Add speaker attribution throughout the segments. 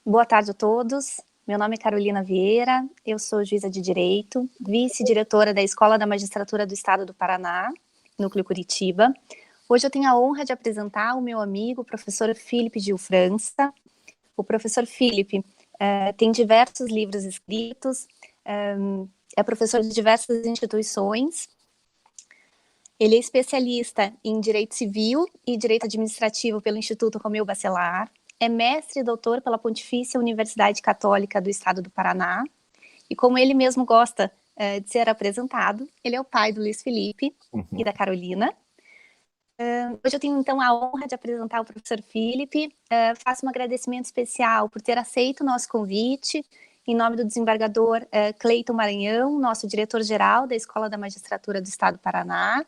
Speaker 1: Boa tarde a todos. Meu nome é Carolina Vieira, eu sou juíza de Direito, vice-diretora da Escola da Magistratura do Estado do Paraná, Núcleo Curitiba. Hoje eu tenho a honra de apresentar o meu amigo, o professor Filipe Gil França. O professor Filipe tem diversos livros escritos, é professor de diversas instituições. Ele é especialista em Direito Civil e Direito Administrativo pelo Instituto Romeu Bacelar, é mestre e doutor pela Pontifícia Universidade Católica do Estado do Paraná, e como ele mesmo gosta de ser apresentado, ele é o pai do Luiz Felipe e da Carolina. Hoje eu tenho, então, a honra de apresentar o professor Filipe. Faço um agradecimento especial por ter aceito o nosso convite, em nome do desembargador Cleiton Maranhão, nosso diretor-geral da Escola da Magistratura do Estado do Paraná,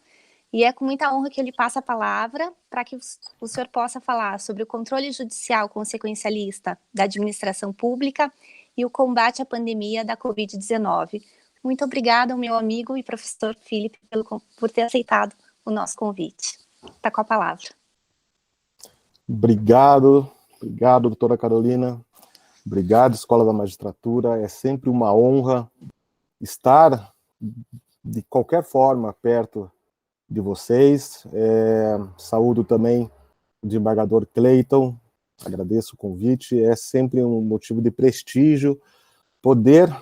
Speaker 1: e é com muita honra que eu lhe passo a palavra para que o senhor possa falar sobre o controle judicial consequencialista da administração pública e o combate à pandemia da Covid-19. Muito obrigada ao meu amigo e professor Filipe por ter aceitado o nosso convite. Está com a palavra.
Speaker 2: Obrigado, doutora Carolina. Obrigado, Escola da Magistratura. É sempre uma honra estar, de qualquer forma, perto de vocês. Saúdo também o desembargador Cleiton, agradeço o convite. É sempre um motivo de prestígio poder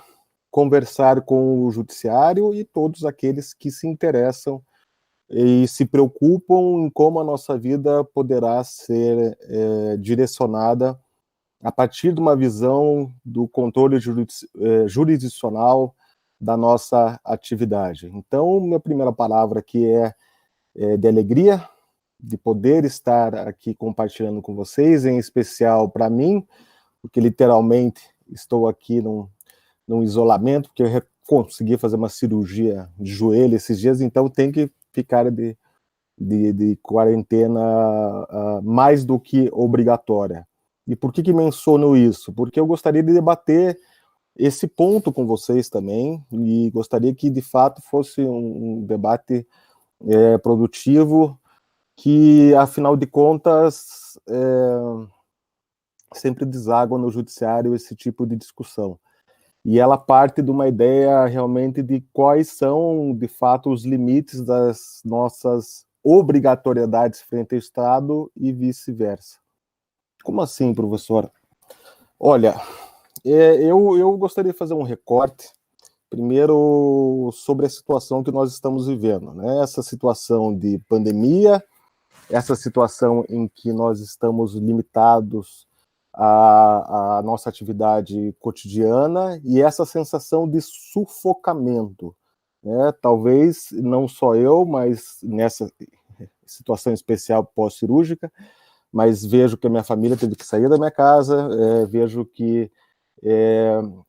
Speaker 2: conversar com o judiciário e todos aqueles que se interessam e se preocupam em como a nossa vida poderá ser direcionada a partir de uma visão do controle jurisdicional da nossa atividade. Então, minha primeira palavra aqui é de alegria, de poder estar aqui compartilhando com vocês, em especial para mim, porque literalmente estou aqui num isolamento, porque eu consegui fazer uma cirurgia de joelho esses dias, então tem que ficar de quarentena mais do que obrigatória. E por que menciono isso? Porque eu gostaria de debater esse ponto com vocês também, e gostaria que, de fato, fosse um debate produtivo, que, afinal de contas, sempre deságua no judiciário esse tipo de discussão. E ela parte de uma ideia realmente de quais são, de fato, os limites das nossas obrigatoriedades frente ao Estado e vice-versa. Como assim, professor? Olha, eu gostaria de fazer um recorte, primeiro, sobre a situação que nós estamos vivendo, né? Essa situação de pandemia, essa situação em que nós estamos limitados à nossa atividade cotidiana e essa sensação de sufocamento, né? Talvez não só eu, mas nessa situação especial pós-cirúrgica, mas vejo que a minha família teve que sair da minha casa, vejo que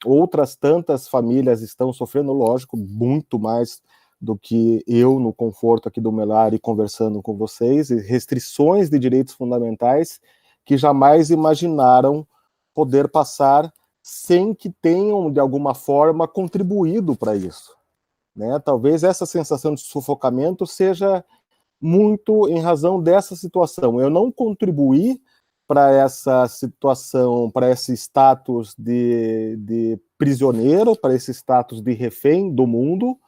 Speaker 2: outras tantas famílias estão sofrendo, lógico, muito mais do que eu no conforto aqui do meu lar e conversando com vocês, e restrições de direitos fundamentais que jamais imaginaram poder passar sem que tenham, de alguma forma, contribuído para isso, né? Talvez essa sensação de sufocamento seja muito em razão dessa situação. Eu não contribuí para essa situação, para esse status de prisioneiro, para esse status de refém do mundo,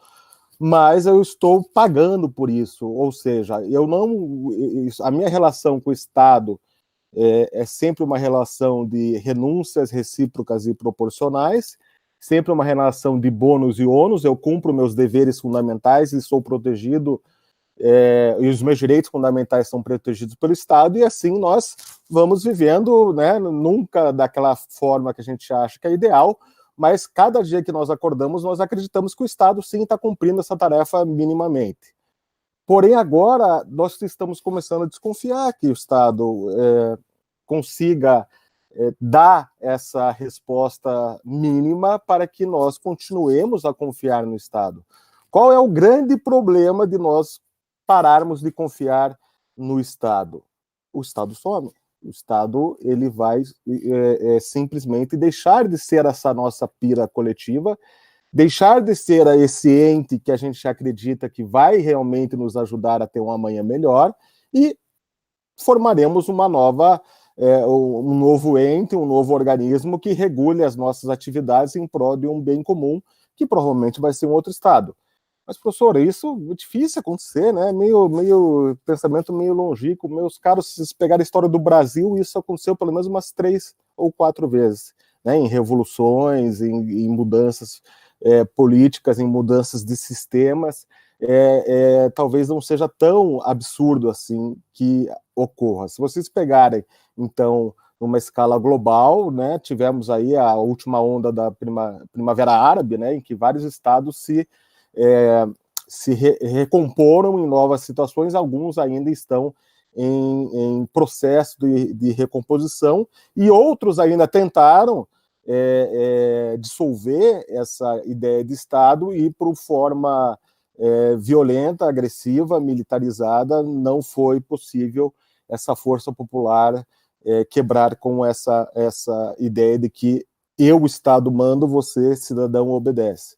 Speaker 2: mas eu estou pagando por isso, ou seja, a minha relação com o Estado é sempre uma relação de renúncias recíprocas e proporcionais, sempre uma relação de bônus e ônus. Eu cumpro meus deveres fundamentais e sou protegido, e os meus direitos fundamentais são protegidos pelo Estado, e assim nós vamos vivendo, né, nunca daquela forma que a gente acha que é ideal, mas cada dia que nós acordamos, nós acreditamos que o Estado sim está cumprindo essa tarefa minimamente. Porém, agora, nós estamos começando a desconfiar que o Estado consiga dar essa resposta mínima para que nós continuemos a confiar no Estado. Qual é o grande problema de nós pararmos de confiar no Estado? O Estado some. O Estado ele vai simplesmente deixar de ser essa nossa pira coletiva, deixar de ser esse ente que a gente acredita que vai realmente nos ajudar a ter um amanhã melhor, e formaremos uma nova um novo ente, um novo organismo que regule as nossas atividades em prol de um bem comum, que provavelmente vai ser um outro Estado. Mas, professor, isso é difícil acontecer, né? Pensamento meio longínquo. Meus caros, se vocês pegarem a história do Brasil, isso aconteceu pelo menos umas 3 ou 4 vezes, né? Em revoluções, em mudanças políticas, em mudanças de sistemas. Talvez não seja tão absurdo assim que ocorra. Se vocês pegarem, então, numa escala global, né? Tivemos aí a última onda da Primavera Árabe, né? Em que vários estados se recomporam em novas situações, alguns ainda estão em processo de recomposição, e outros ainda tentaram dissolver essa ideia de Estado e, por forma violenta, agressiva, militarizada, não foi possível essa força popular quebrar com essa ideia de que eu, Estado, mando, você, cidadão, obedece.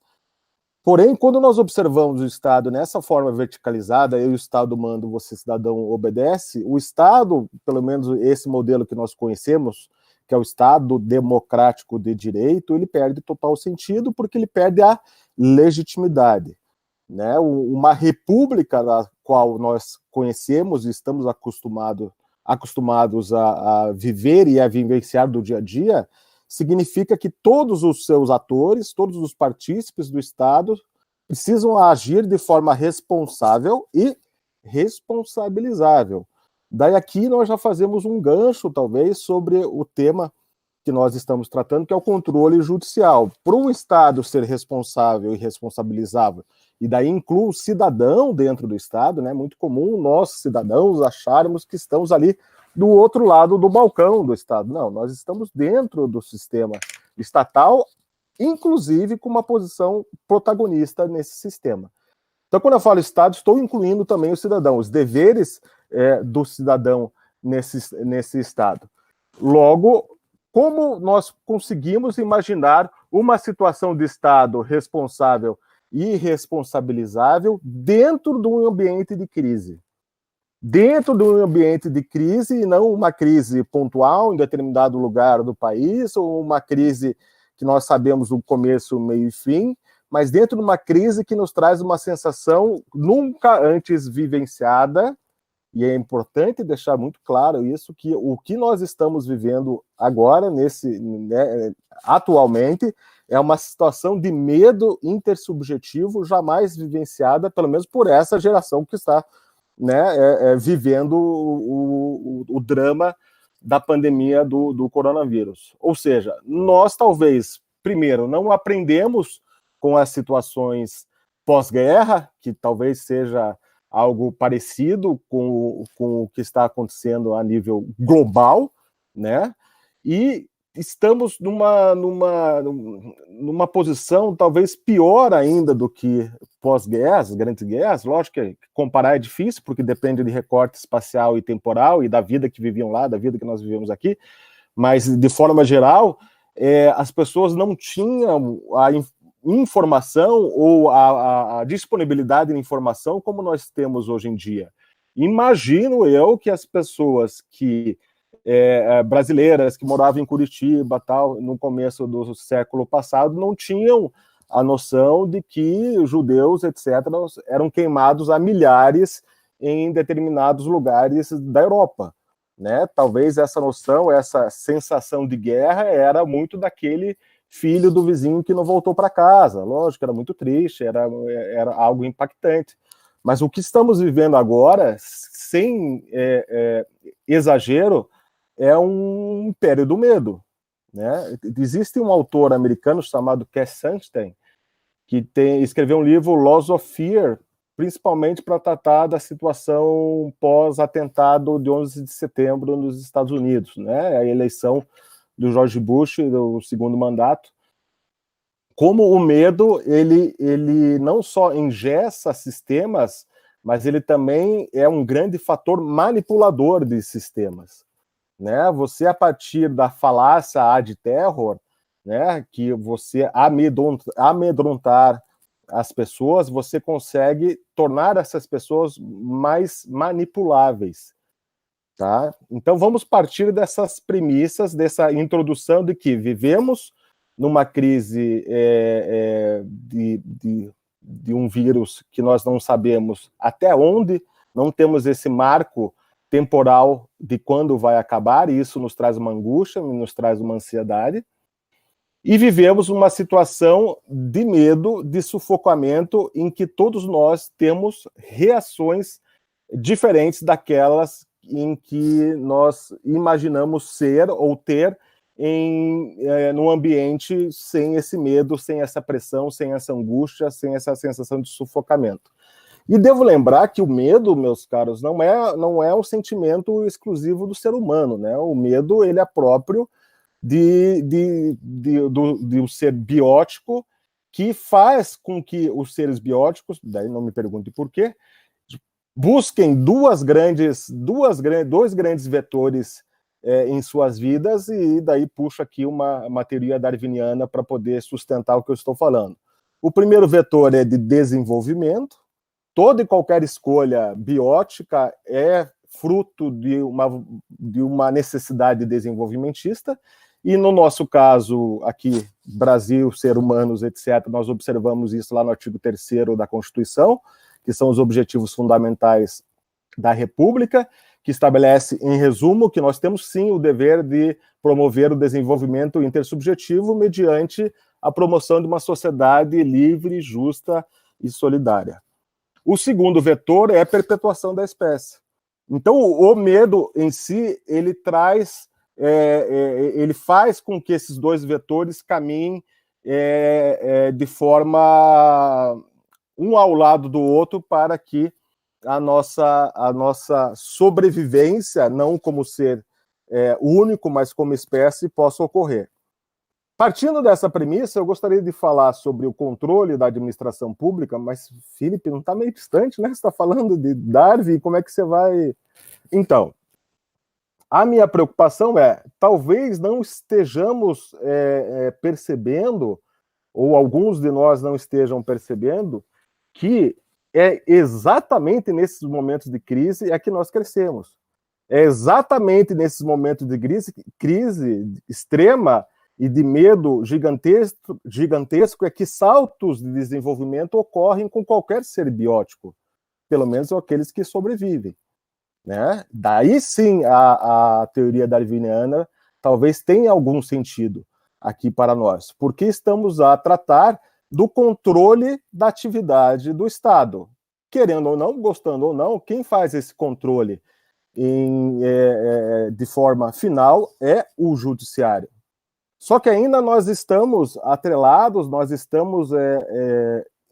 Speaker 2: Porém, quando nós observamos o Estado nessa forma verticalizada, eu, Estado, mando, você, cidadão, obedece, o Estado, pelo menos esse modelo que nós conhecemos, que é o Estado democrático de direito, ele perde total sentido porque ele perde a legitimidade, né? Uma república da qual nós conhecemos e estamos acostumados a viver e a vivenciar do dia a dia, significa que todos os seus atores, todos os partícipes do Estado precisam agir de forma responsável e responsabilizável. Daí aqui nós já fazemos um gancho, talvez, sobre o tema que nós estamos tratando, que é o controle judicial. Para um Estado ser responsável e responsabilizável, e daí inclui o cidadão dentro do Estado, né? Muito comum nós, cidadãos, acharmos que estamos ali do outro lado do balcão do Estado. Não, nós estamos dentro do sistema estatal, inclusive com uma posição protagonista nesse sistema. Então, quando eu falo Estado, estou incluindo também o cidadão, os deveres do cidadão nesse Estado. Logo, como nós conseguimos imaginar uma situação de Estado responsável e responsabilizável dentro de um ambiente de crise? Dentro de um ambiente de crise, e não uma crise pontual em determinado lugar do país, ou uma crise que nós sabemos o começo, meio e fim, mas dentro de uma crise que nos traz uma sensação nunca antes vivenciada, e é importante deixar muito claro isso, que o que nós estamos vivendo agora, atualmente, é uma situação de medo intersubjetivo jamais vivenciada, pelo menos por essa geração que está vivendo o drama da pandemia do coronavírus. Ou seja, nós talvez, primeiro, não aprendemos com as situações pós-guerra, que talvez seja algo parecido com o que está acontecendo a nível global, né? E estamos numa posição talvez pior ainda do que pós-guerras, grandes guerras. Lógico que comparar é difícil, porque depende de recorte espacial e temporal e da vida que viviam lá, da vida que nós vivemos aqui, mas de forma geral, as pessoas não tinham a informação ou a disponibilidade de informação como nós temos hoje em dia. Imagino eu que as pessoas brasileiras que moravam em Curitiba, tal, no começo do século passado, não tinham a noção de que os judeus, etc., eram queimados a milhares em determinados lugares da Europa, né? Talvez essa noção, essa sensação de guerra era muito daquele filho do vizinho que não voltou para casa. Lógico, era muito triste, era algo impactante. Mas o que estamos vivendo agora, sem exagero, é um império do medo, né? Existe um autor americano chamado Cass Sunstein, que escreveu um livro, Laws of Fear, principalmente para tratar da situação pós-atentado de 11 de setembro nos Estados Unidos, né? A eleição do George Bush, do segundo mandato. Como o medo, ele não só engessa sistemas, mas ele também é um grande fator manipulador de sistemas, né? Você, a partir da falácia ad terror, né, que você amedrontar as pessoas, você consegue tornar essas pessoas mais manipuláveis. Tá? Então, vamos partir dessas premissas, dessa introdução de que vivemos numa crise de um vírus que nós não sabemos até onde, não temos esse marco temporal de quando vai acabar, e isso nos traz uma angústia, nos traz uma ansiedade, e vivemos uma situação de medo, de sufocamento, em que todos nós temos reações diferentes daquelas em que nós imaginamos ser ou ter num ambiente sem esse medo, sem essa pressão, sem essa angústia, sem essa sensação de sufocamento. E devo lembrar que o medo, meus caros, não é um sentimento exclusivo do ser humano, né? O medo, ele é próprio de um ser biótico, que faz com que os seres bióticos, daí não me pergunte por quê, busquem dois grandes vetores em suas vidas, e daí puxo aqui uma teoria darwiniana para poder sustentar o que eu estou falando. O primeiro vetor é de desenvolvimento. Toda e qualquer escolha biótica é fruto de uma necessidade desenvolvimentista, e no nosso caso, aqui, Brasil, ser humanos, etc., nós observamos isso lá no artigo 3º da Constituição, que são os objetivos fundamentais da República, que estabelece, em resumo, que nós temos sim o dever de promover o desenvolvimento intersubjetivo mediante a promoção de uma sociedade livre, justa e solidária. O segundo vetor é a perpetuação da espécie. Então, o medo em si, ele traz, ele faz com que esses dois vetores caminhem de forma um ao lado do outro, para que a nossa sobrevivência, não como ser único, mas como espécie, possa ocorrer. Partindo dessa premissa, eu gostaria de falar sobre o controle da administração pública, mas, Felipe, não está meio distante, né? Você está falando de Darwin, como é que você vai... Então, a minha preocupação talvez não estejamos percebendo, ou alguns de nós não estejam percebendo, que é exatamente nesses momentos de crise que nós crescemos. É exatamente nesses momentos de crise extrema e de medo gigantesco que saltos de desenvolvimento ocorrem com qualquer ser biótico, pelo menos aqueles que sobrevivem, né? Daí sim a teoria darwiniana talvez tenha algum sentido aqui para nós, porque estamos a tratar do controle da atividade do Estado. Querendo ou não, gostando ou não, quem faz esse controle de forma final é o judiciário. Só que ainda nós estamos atrelados, nós estamos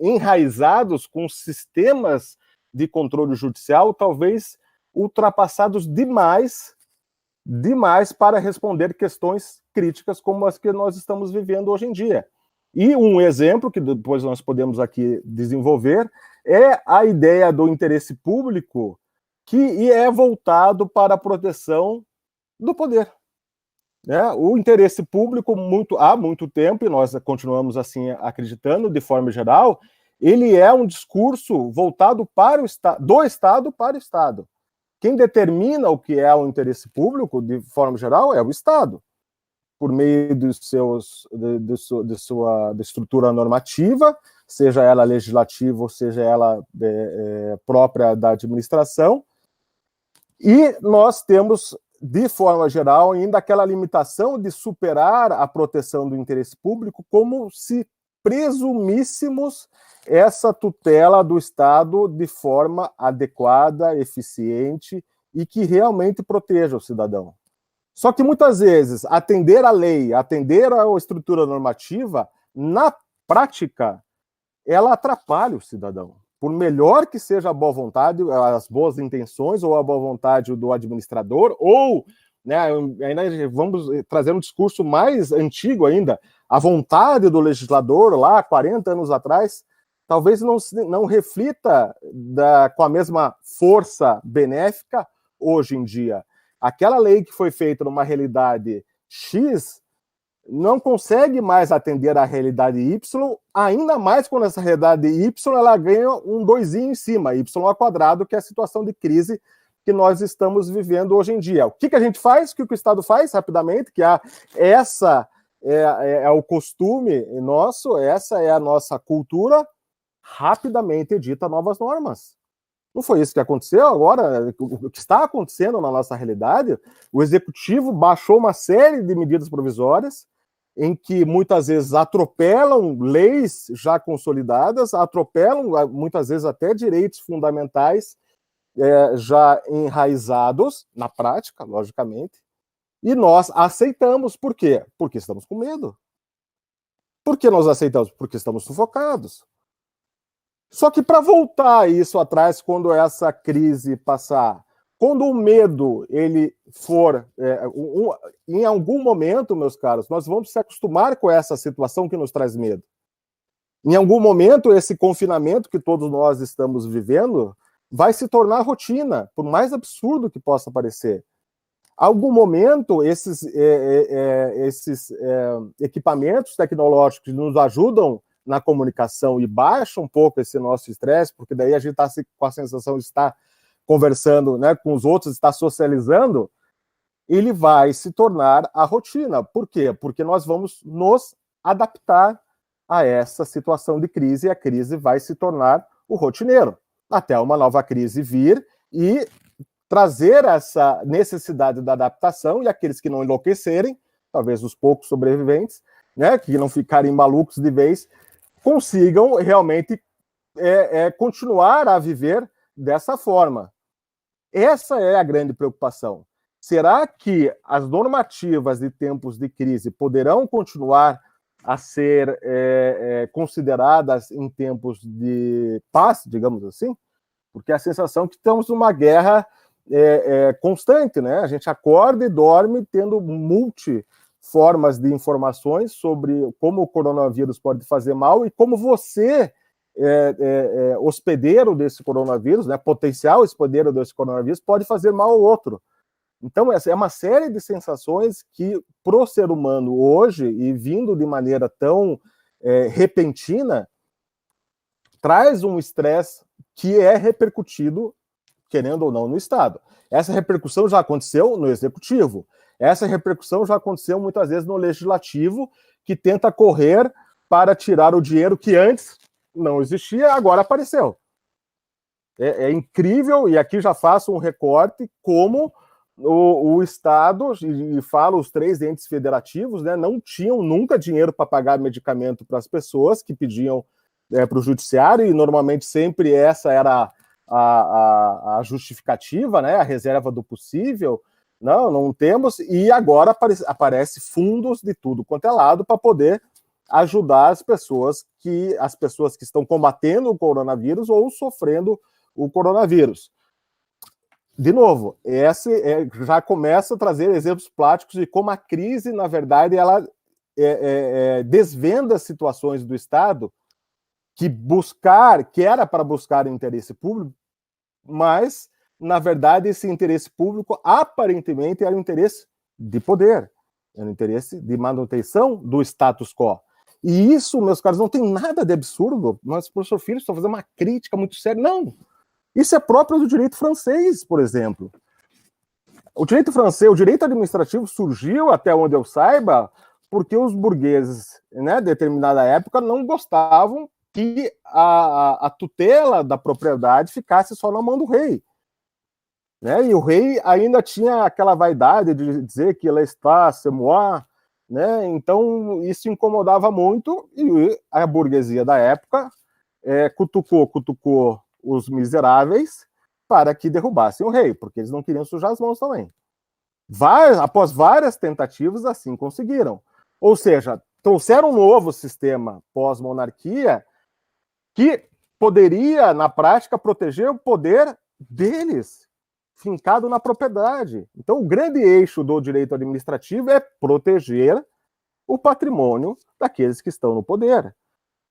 Speaker 2: enraizados com sistemas de controle judicial, talvez ultrapassados demais para responder questões críticas como as que nós estamos vivendo hoje em dia. E um exemplo que depois nós podemos aqui desenvolver é a ideia do interesse público, que é voltado para a proteção do poder. O interesse público, há muito tempo, e nós continuamos assim acreditando, de forma geral, ele é um discurso voltado para do Estado para o Estado. Quem determina o que é o interesse público, de forma geral, é o Estado, por meio de sua estrutura normativa, seja ela legislativa ou seja ela própria da administração, e nós temos, de forma geral, ainda aquela limitação de superar a proteção do interesse público, como se presumíssemos essa tutela do Estado de forma adequada, eficiente e que realmente proteja o cidadão. Só que muitas vezes atender à lei, atender à estrutura normativa, na prática, ela atrapalha o cidadão. Por melhor que seja a boa vontade, as boas intenções ou a boa vontade do administrador, ou, ainda vamos trazer um discurso mais antigo ainda, a vontade do legislador lá 40 anos atrás, talvez não reflita com a mesma força benéfica hoje em dia. Aquela lei que foi feita numa realidade X não consegue mais atender à realidade Y, ainda mais quando essa realidade Y ela ganha um 2 em cima, Y², que é a situação de crise que nós estamos vivendo hoje em dia. O que a gente faz? O que o Estado faz, rapidamente? Que essa é o costume nosso, essa é a nossa cultura, rapidamente edita novas normas. Não foi isso que aconteceu agora? O que está acontecendo na nossa realidade, o Executivo baixou uma série de medidas provisórias em que muitas vezes atropelam leis já consolidadas, atropelam muitas vezes até direitos fundamentais já enraizados na prática, logicamente, e nós aceitamos. Por quê? Porque estamos com medo. Por que nós aceitamos? Porque estamos sufocados. Só que para voltar isso atrás, quando essa crise passar, quando o medo ele for, em algum momento, meus caros, nós vamos se acostumar com essa situação que nos traz medo. Em algum momento, esse confinamento que todos nós estamos vivendo vai se tornar rotina, por mais absurdo que possa parecer. Algum momento, esses equipamentos tecnológicos nos ajudam na comunicação e baixa um pouco esse nosso estresse, porque daí a gente está com a sensação de estar conversando, né, com os outros, estar socializando, ele vai se tornar a rotina. Por quê? Porque nós vamos nos adaptar a essa situação de crise e a crise vai se tornar o rotineiro, até uma nova crise vir e trazer essa necessidade da adaptação e aqueles que não enlouquecerem, talvez os poucos sobreviventes, né, que não ficarem malucos de vez, consigam realmente continuar a viver dessa forma. Essa é a grande preocupação. Será que as normativas de tempos de crise poderão continuar a ser consideradas em tempos de paz, digamos assim? Porque a sensação que estamos numa guerra constante, né? A gente acorda e dorme tendo multiformas de informações sobre como o coronavírus pode fazer mal e como você, hospedeiro desse coronavírus, né, potencial hospedeiro desse coronavírus, pode fazer mal ao outro. Então, essa é uma série de sensações que, para o ser humano hoje, e vindo de maneira tão repentina, traz um estresse que é repercutido, querendo ou não, no Estado. Essa repercussão já aconteceu no Executivo. Essa repercussão já aconteceu muitas vezes no Legislativo, que tenta correr para tirar o dinheiro que antes não existia, agora apareceu. É incrível, e aqui já faço um recorte, como o Estado, e falo os 3 entes federativos, né, não tinham nunca dinheiro para pagar medicamento para as pessoas que pediam para o judiciário, e normalmente sempre essa era a justificativa, né, a reserva do possível. Não temos, e agora aparece fundos de tudo quanto é lado para poder ajudar as pessoas que estão combatendo o coronavírus ou sofrendo o coronavírus. De novo, já começa a trazer exemplos práticos de como a crise, na verdade, ela desvenda situações do Estado que era para buscar interesse público, mas, na verdade, esse interesse público, aparentemente, era um interesse de poder, era um interesse de manutenção do status quo. E isso, meus caros, não tem nada de absurdo, mas o professor Filho está fazendo uma crítica muito séria. Não! Isso é próprio do direito francês, por exemplo. O direito francês, o direito administrativo surgiu, até onde eu saiba, porque os burgueses, né, determinada época, não gostavam que a tutela da propriedade ficasse só na mão do rei. Né? E o rei ainda tinha aquela vaidade de dizer que ele está c'est moi, né? Então isso incomodava muito, e a burguesia da época cutucou os miseráveis para que derrubassem o rei, porque eles não queriam sujar as mãos também. Após várias tentativas, assim conseguiram. Ou seja, trouxeram um novo sistema pós-monarquia que poderia, na prática, proteger o poder deles, fincado na propriedade. Então, o grande eixo do direito administrativo é proteger o patrimônio daqueles que estão no poder.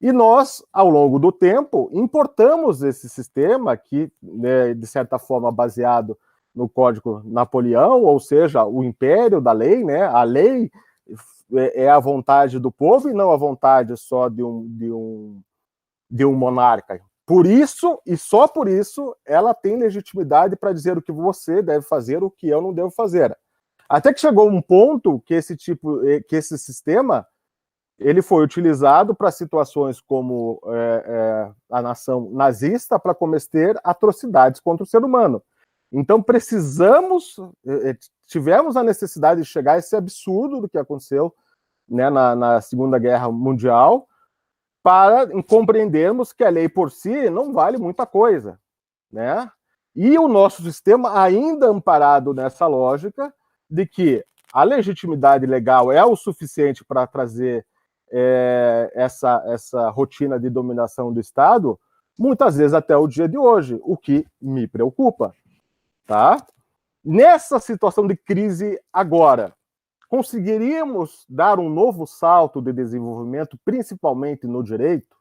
Speaker 2: E nós, ao longo do tempo, importamos esse sistema que, né, de certa forma, baseado no Código Napoleão, ou seja, o império da lei, né? A lei é a vontade do povo e não a vontade só de um monarca. Por isso, e só por isso, ela tem legitimidade para dizer o que você deve fazer, o que eu não devo fazer. Até que chegou um ponto que esse sistema, ele foi utilizado para situações como a nação nazista para cometer atrocidades contra o ser humano. Então tivemos a necessidade de chegar a esse absurdo do que aconteceu, né, na Segunda Guerra Mundial, para compreendermos que a lei por si não vale muita coisa, né? E o nosso sistema ainda amparado nessa lógica de que a legitimidade legal é o suficiente para trazer essa rotina de dominação do Estado, muitas vezes até o dia de hoje, o que me preocupa, tá? Nessa situação de crise agora, conseguiríamos dar um novo salto de desenvolvimento, principalmente no direito?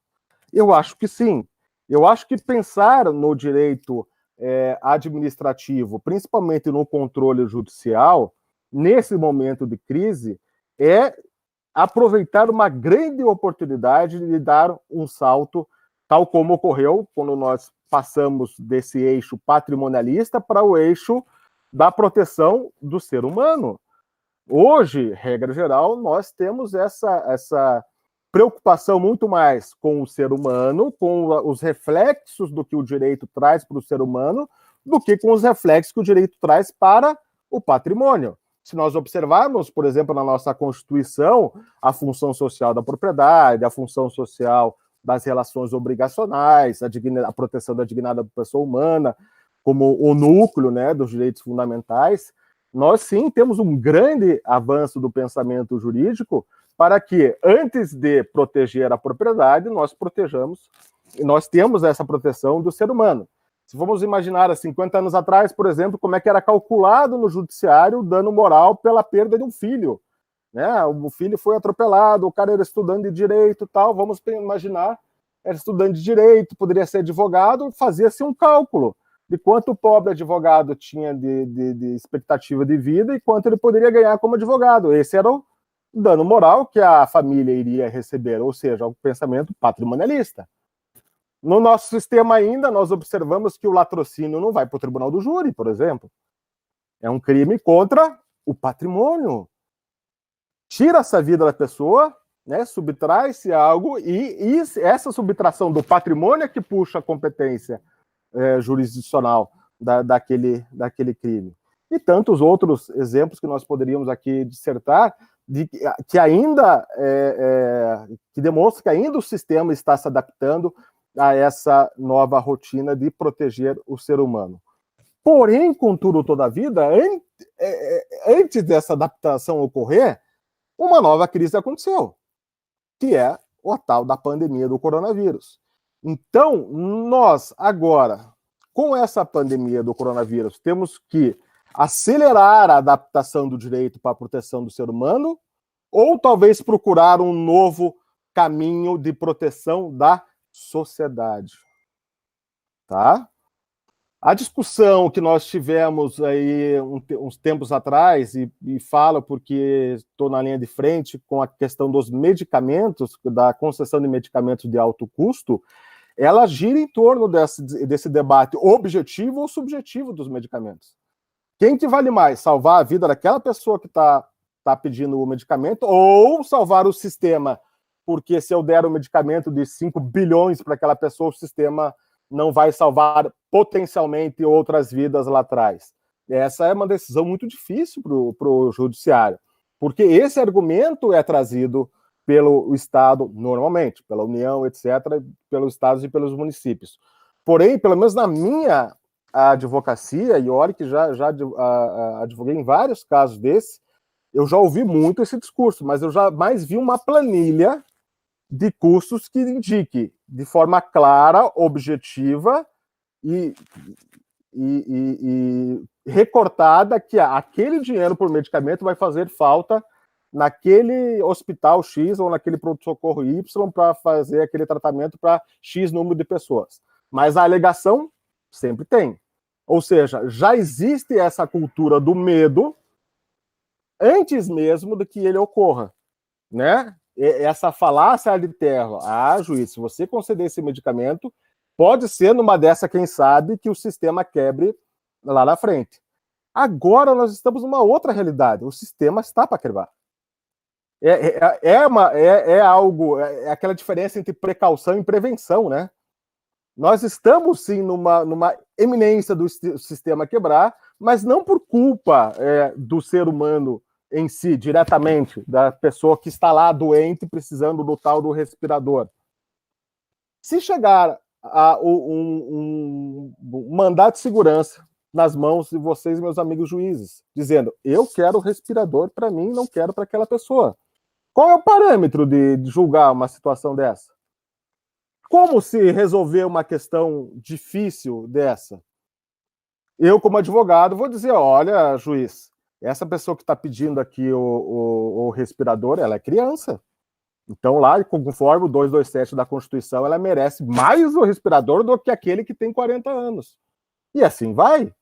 Speaker 2: Eu acho que sim. Eu acho que pensar no direito administrativo, principalmente no controle judicial, nesse momento de crise, é aproveitar uma grande oportunidade de dar um salto, tal como ocorreu quando nós passamos desse eixo patrimonialista para o eixo da proteção do ser humano. Hoje, regra geral, nós temos essa preocupação muito mais com o ser humano, com os reflexos do que o direito traz para o ser humano, do que com os reflexos que o direito traz para o patrimônio. Se nós observarmos, por exemplo, na nossa Constituição, a função social da propriedade, a função social das relações obrigacionais, a proteção da dignidade da pessoa humana, como o núcleo, né, dos direitos fundamentais, nós sim temos um grande avanço do pensamento jurídico para que, antes de proteger a propriedade, nós temos essa proteção do ser humano. Se vamos imaginar, há 50 anos atrás, por exemplo, como é que era calculado no judiciário o dano moral pela perda de um filho, né? O filho foi atropelado, o cara era estudante de direito, tal. Vamos imaginar, era estudante de direito, poderia ser advogado, fazia-se um cálculo de quanto o pobre advogado tinha de expectativa de vida e quanto ele poderia ganhar como advogado. Esse era o dano moral que a família iria receber, ou seja, o pensamento patrimonialista. No nosso sistema ainda, nós observamos que o latrocínio não vai para o tribunal do júri, por exemplo. É um crime contra o patrimônio. Tira-se a vida da pessoa, né, subtrai-se algo, e essa subtração do patrimônio é que puxa a competência jurisdicional daquele crime. E tantos outros exemplos que nós poderíamos aqui dissertar, que ainda que demonstra que ainda o sistema está se adaptando a essa nova rotina de proteger o ser humano. Porém, contudo, toda a vida, antes dessa adaptação ocorrer, uma nova crise aconteceu, que é a tal da pandemia do coronavírus. Então, nós agora, com essa pandemia do coronavírus, temos que acelerar a adaptação do direito para a proteção do ser humano, ou talvez procurar um novo caminho de proteção da sociedade, tá? A discussão que nós tivemos aí uns tempos atrás, e falo porque estou na linha de frente com a questão dos medicamentos, da concessão de medicamentos de alto custo, ela gira em torno desse debate objetivo ou subjetivo dos medicamentos. Quem que vale mais? Salvar a vida daquela pessoa que está pedindo o medicamento ou salvar o sistema? Porque se eu der um medicamento de 5 bilhões para aquela pessoa, o sistema não vai salvar potencialmente outras vidas lá atrás. Essa é uma decisão muito difícil para o judiciário, porque esse argumento é trazido pelo Estado, normalmente, pela União, etc., pelos estados e pelos municípios. Porém, pelo menos na minha advocacia, e olha que já advoguei em vários casos desses, eu já ouvi muito esse discurso, mas eu jamais vi uma planilha de custos que indique de forma clara, objetiva e recortada que aquele dinheiro por medicamento vai fazer falta naquele hospital X ou naquele pronto-socorro Y para fazer aquele tratamento para X número de pessoas. Mas a alegação sempre tem. Ou seja, já existe essa cultura do medo antes mesmo de que ele ocorra, né? Essa falácia de terra, juiz, se você conceder esse medicamento, Pode ser numa dessa, quem sabe, que o sistema quebre lá na frente. Agora nós estamos numa outra realidade. O sistema está para quebrar. É aquela diferença entre precaução e prevenção, né? Nós estamos, sim, numa eminência do sistema quebrar, mas não por culpa do ser humano em si, diretamente, da pessoa que está lá doente, precisando do tal do respirador. Se chegar a um mandato de segurança nas mãos de vocês, meus amigos juízes, dizendo, eu quero respirador para mim, não quero para aquela pessoa. Qual é o parâmetro de julgar uma situação dessa? Como se resolver uma questão difícil dessa? Eu, como advogado, vou dizer, olha, juiz, essa pessoa que está pedindo aqui o respirador, ela é criança. Então, lá, conforme o 227 da Constituição, ela merece mais o respirador do que aquele que tem 40 anos. E assim vai.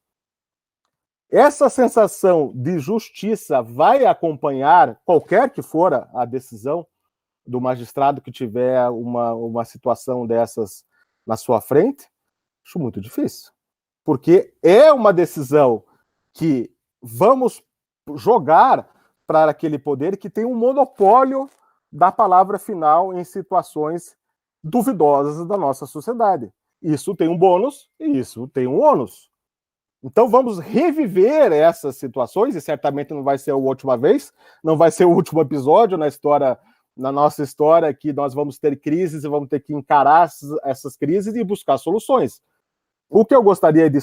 Speaker 2: Essa sensação de justiça vai acompanhar qualquer que for a decisão do magistrado que tiver uma situação dessas na sua frente? Acho muito difícil. Porque é uma decisão que vamos jogar para aquele poder que tem um monopólio da palavra final em situações duvidosas da nossa sociedade. Isso tem um bônus e isso tem um ônus. Então vamos reviver essas situações, e certamente não vai ser a última vez, não vai ser o último episódio na nossa história, que nós vamos ter crises e vamos ter que encarar essas crises e buscar soluções. O que eu gostaria de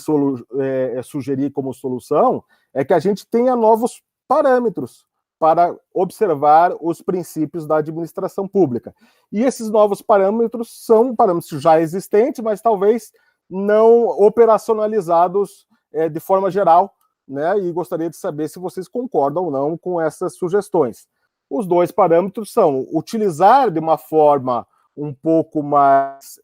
Speaker 2: sugerir como solução é que a gente tenha novos parâmetros para observar os princípios da administração pública. E esses novos parâmetros são parâmetros já existentes, mas talvez não operacionalizados de forma geral, né? E gostaria de saber se vocês concordam ou não com essas sugestões. Os dois parâmetros são utilizar de uma forma um pouco mais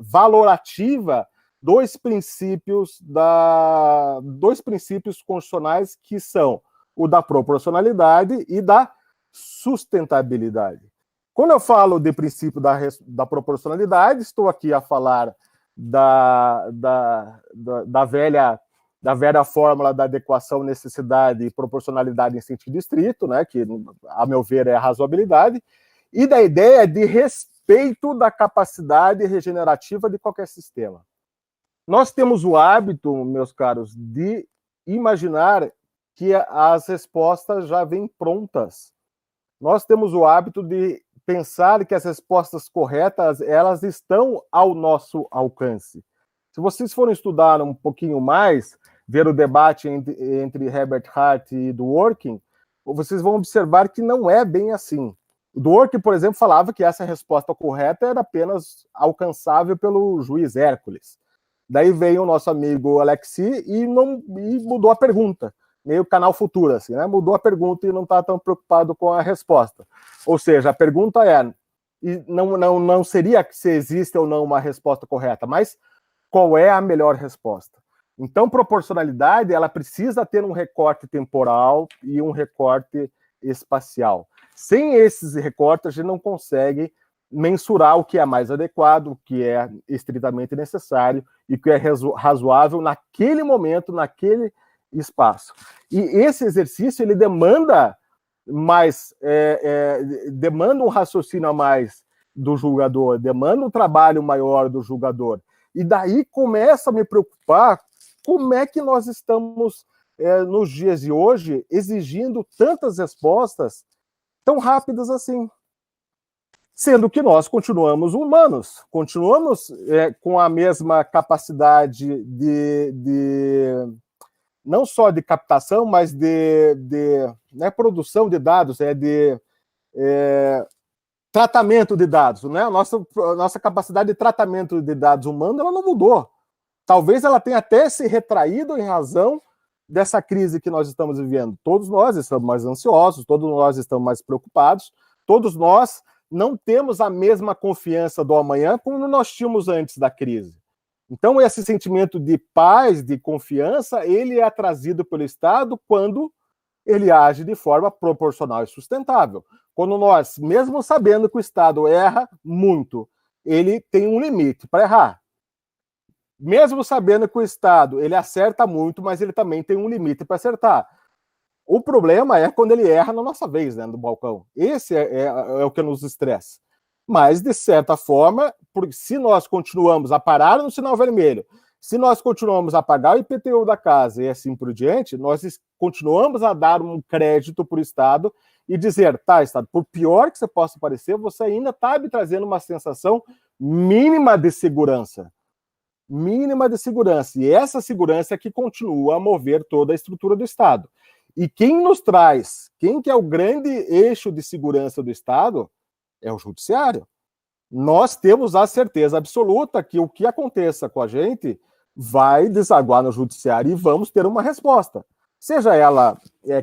Speaker 2: valorativa dois princípios constitucionais, que são o da proporcionalidade e da sustentabilidade. Quando eu falo de princípio da proporcionalidade, estou aqui a falar da velha fórmula da adequação, necessidade e proporcionalidade em sentido estrito, né, que, a meu ver, é a razoabilidade, e da ideia de respeito da capacidade regenerativa de qualquer sistema. Nós temos o hábito, meus caros, de imaginar que as respostas já vêm prontas. Nós temos o hábito de pensar que as respostas corretas, elas estão ao nosso alcance. Se vocês forem estudar um pouquinho mais, ver o debate entre Herbert Hart e Dworkin, vocês vão observar que não é bem assim. O Dworkin, por exemplo, falava que essa resposta correta era apenas alcançável pelo juiz Hércules. Daí veio o nosso amigo Alexis e mudou a pergunta. Meio canal Futuro, assim, né? Mudou a pergunta e não está tão preocupado com a resposta. Ou seja, a pergunta e não seria se existe ou não uma resposta correta, mas qual é a melhor resposta? Então, proporcionalidade, ela precisa ter um recorte temporal e um recorte espacial. Sem esses recortes, a gente não consegue mensurar o que é mais adequado, o que é estritamente necessário e o que é razoável naquele momento, naquele espaço. E esse exercício, ele demanda demanda um raciocínio a mais do julgador, demanda um trabalho maior do julgador. E daí começa a me preocupar como é que nós estamos, nos dias de hoje, exigindo tantas respostas tão rápidas assim. Sendo que nós continuamos humanos, continuamos com a mesma capacidade não só de captação, mas de produção de dados, de tratamento de dados. Né? A nossa capacidade de tratamento de dados humano, ela não mudou. Talvez ela tenha até se retraído em razão dessa crise que nós estamos vivendo. Todos nós estamos mais ansiosos, todos nós estamos mais preocupados, todos nós não temos a mesma confiança do amanhã como nós tínhamos antes da crise. Então, esse sentimento de paz, de confiança, ele é trazido pelo Estado quando ele age de forma proporcional e sustentável. Quando nós, mesmo sabendo que o Estado erra muito ele tem um limite para errar. Mesmo sabendo que o Estado ele acerta muito, mas ele também tem um limite para acertar. O problema é quando ele erra na nossa vez, né, no balcão. Esse é o que nos estressa. Mas, de certa forma, se nós continuamos a parar no sinal vermelho, se nós continuamos a pagar o IPTU da casa e assim por diante, nós continuamos a dar um crédito para o Estado e dizer, tá, Estado, por pior que você possa parecer, você ainda está me trazendo uma sensação mínima de segurança. Mínima de segurança. E essa segurança é que continua a mover toda a estrutura do Estado. E quem nos traz, quem que é o grande eixo de segurança do Estado, é o Judiciário. Nós temos a certeza absoluta que o que aconteça com a gente vai desaguar no Judiciário e vamos ter uma resposta. Seja ela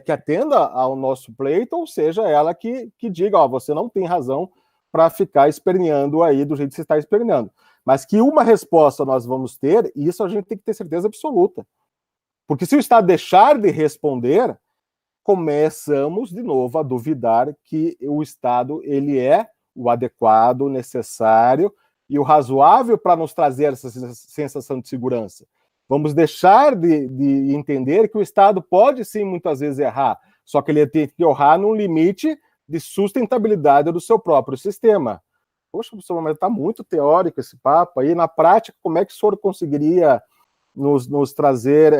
Speaker 2: que atenda ao nosso pleito, ou seja ela que diga, ó, você não tem razão para ficar esperneando aí do jeito que você está esperneando. Mas que uma resposta nós vamos ter, e isso a gente tem que ter certeza absoluta. Porque se o Estado deixar de responder, começamos de novo a duvidar que o Estado ele é o adequado, o necessário e o razoável para nos trazer essa sensação de segurança. Vamos deixar de entender que o Estado pode sim muitas vezes errar, só que ele tem que errar num limite de sustentabilidade do seu próprio sistema. Poxa, professor, mas está muito teórico esse papo aí. Na prática, como é que o senhor conseguiria nos trazer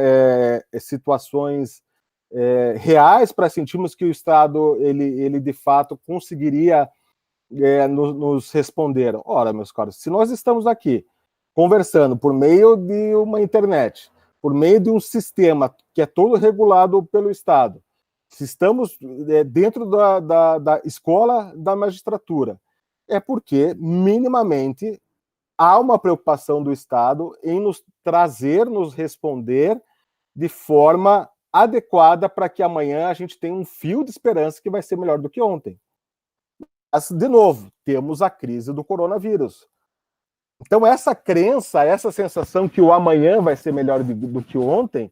Speaker 2: situações reais para sentirmos que o Estado, ele de fato conseguiria nos responder? Ora, meus caros, se nós estamos aqui conversando por meio de uma internet, por meio de um sistema que é todo regulado pelo Estado, se estamos dentro da escola da magistratura, é porque, minimamente, há uma preocupação do Estado em nos trazer, nos responder de forma adequada para que amanhã a gente tenha um fio de esperança que vai ser melhor do que ontem. Mas, de novo, temos a crise do coronavírus. Então, essa crença, essa sensação que o amanhã vai ser melhor do que ontem,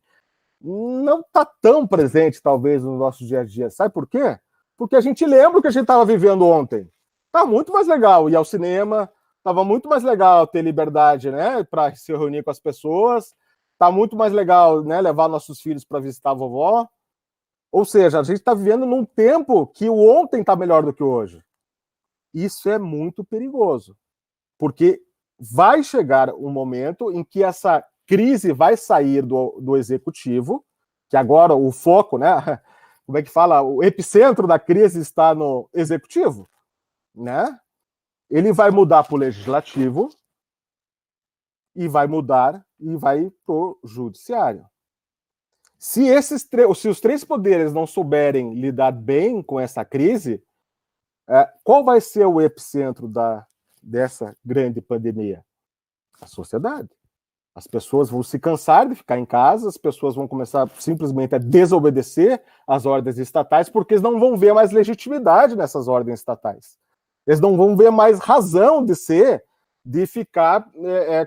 Speaker 2: não está tão presente, talvez, no nosso dia a dia. Sabe por quê? Porque a gente lembra o que a gente estava vivendo ontem. Tá muito mais legal ir ao cinema, estava muito mais legal ter liberdade, né, para se reunir com as pessoas, tá muito mais legal, né, levar nossos filhos para visitar a vovó. Ou seja, a gente está vivendo num tempo que o ontem está melhor do que hoje. Isso é muito perigoso, porque vai chegar um momento em que essa crise vai sair do executivo, que agora o foco, né, como é que fala, o epicentro da crise está no executivo, né? Ele vai mudar para o legislativo e vai mudar e vai para o judiciário. Se os três poderes não souberem lidar bem com essa crise, qual vai ser o epicentro dessa grande pandemia? A sociedade. As pessoas vão se cansar de ficar em casa, as pessoas vão começar simplesmente a desobedecer às ordens estatais, porque eles não vão ver mais legitimidade nessas ordens estatais. Eles não vão ver mais razão de ficar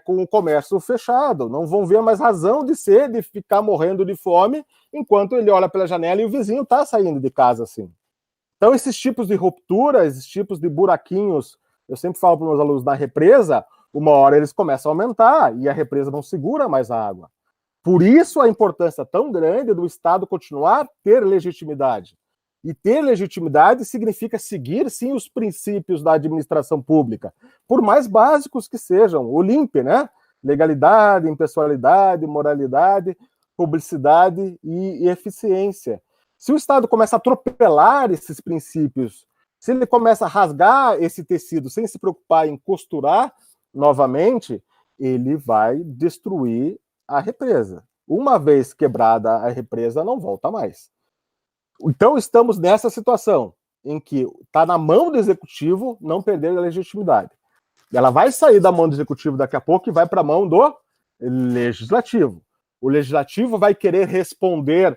Speaker 2: com o comércio fechado, não vão ver mais razão de ficar morrendo de fome enquanto ele olha pela janela e o vizinho está saindo de casa assim. Então, esses tipos de ruptura, esses tipos de buraquinhos, eu sempre falo para os meus alunos, na represa, uma hora eles começam a aumentar e a represa não segura mais a água. Por isso a importância tão grande do Estado continuar a ter legitimidade. E ter legitimidade significa seguir, sim, os princípios da administração pública, por mais básicos que sejam, o LIMP, né? Legalidade, impessoalidade, moralidade, publicidade e eficiência. Se o Estado começa a atropelar esses princípios, se ele começa a rasgar esse tecido sem se preocupar em costurar novamente, ele vai destruir a represa. Uma vez quebrada a represa, não volta mais. Então, estamos nessa situação em que está na mão do executivo não perder a legitimidade. Ela vai sair da mão do executivo daqui a pouco e vai para a mão do legislativo. O legislativo vai querer responder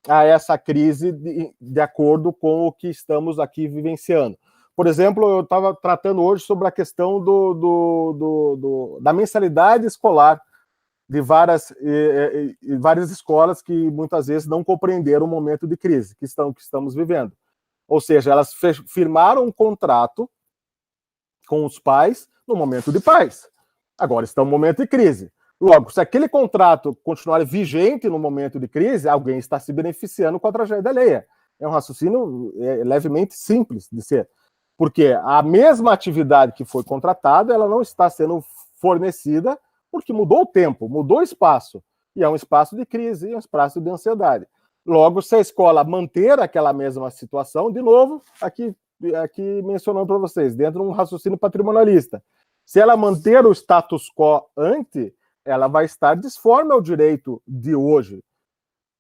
Speaker 2: a essa crise de acordo com o que estamos aqui vivenciando. Por exemplo, eu estava tratando hoje sobre a questão da mensalidade escolar de várias escolas que muitas vezes não compreenderam o momento de crise que estamos vivendo. Ou seja, elas firmaram um contrato com os pais no momento de paz. Agora está no momento de crise. Logo, se aquele contrato continuar vigente no momento de crise, alguém está se beneficiando com a tragédia alheia. É um raciocínio levemente simples de ser. Porque a mesma atividade que foi contratada, ela não está sendo fornecida porque mudou o tempo, mudou o espaço. E é um espaço de crise, é um espaço de ansiedade. Logo, se a escola manter aquela mesma situação, de novo, aqui mencionando para vocês, dentro de um raciocínio patrimonialista, se ela manter o status quo ante, ela vai estar desforme ao direito de hoje.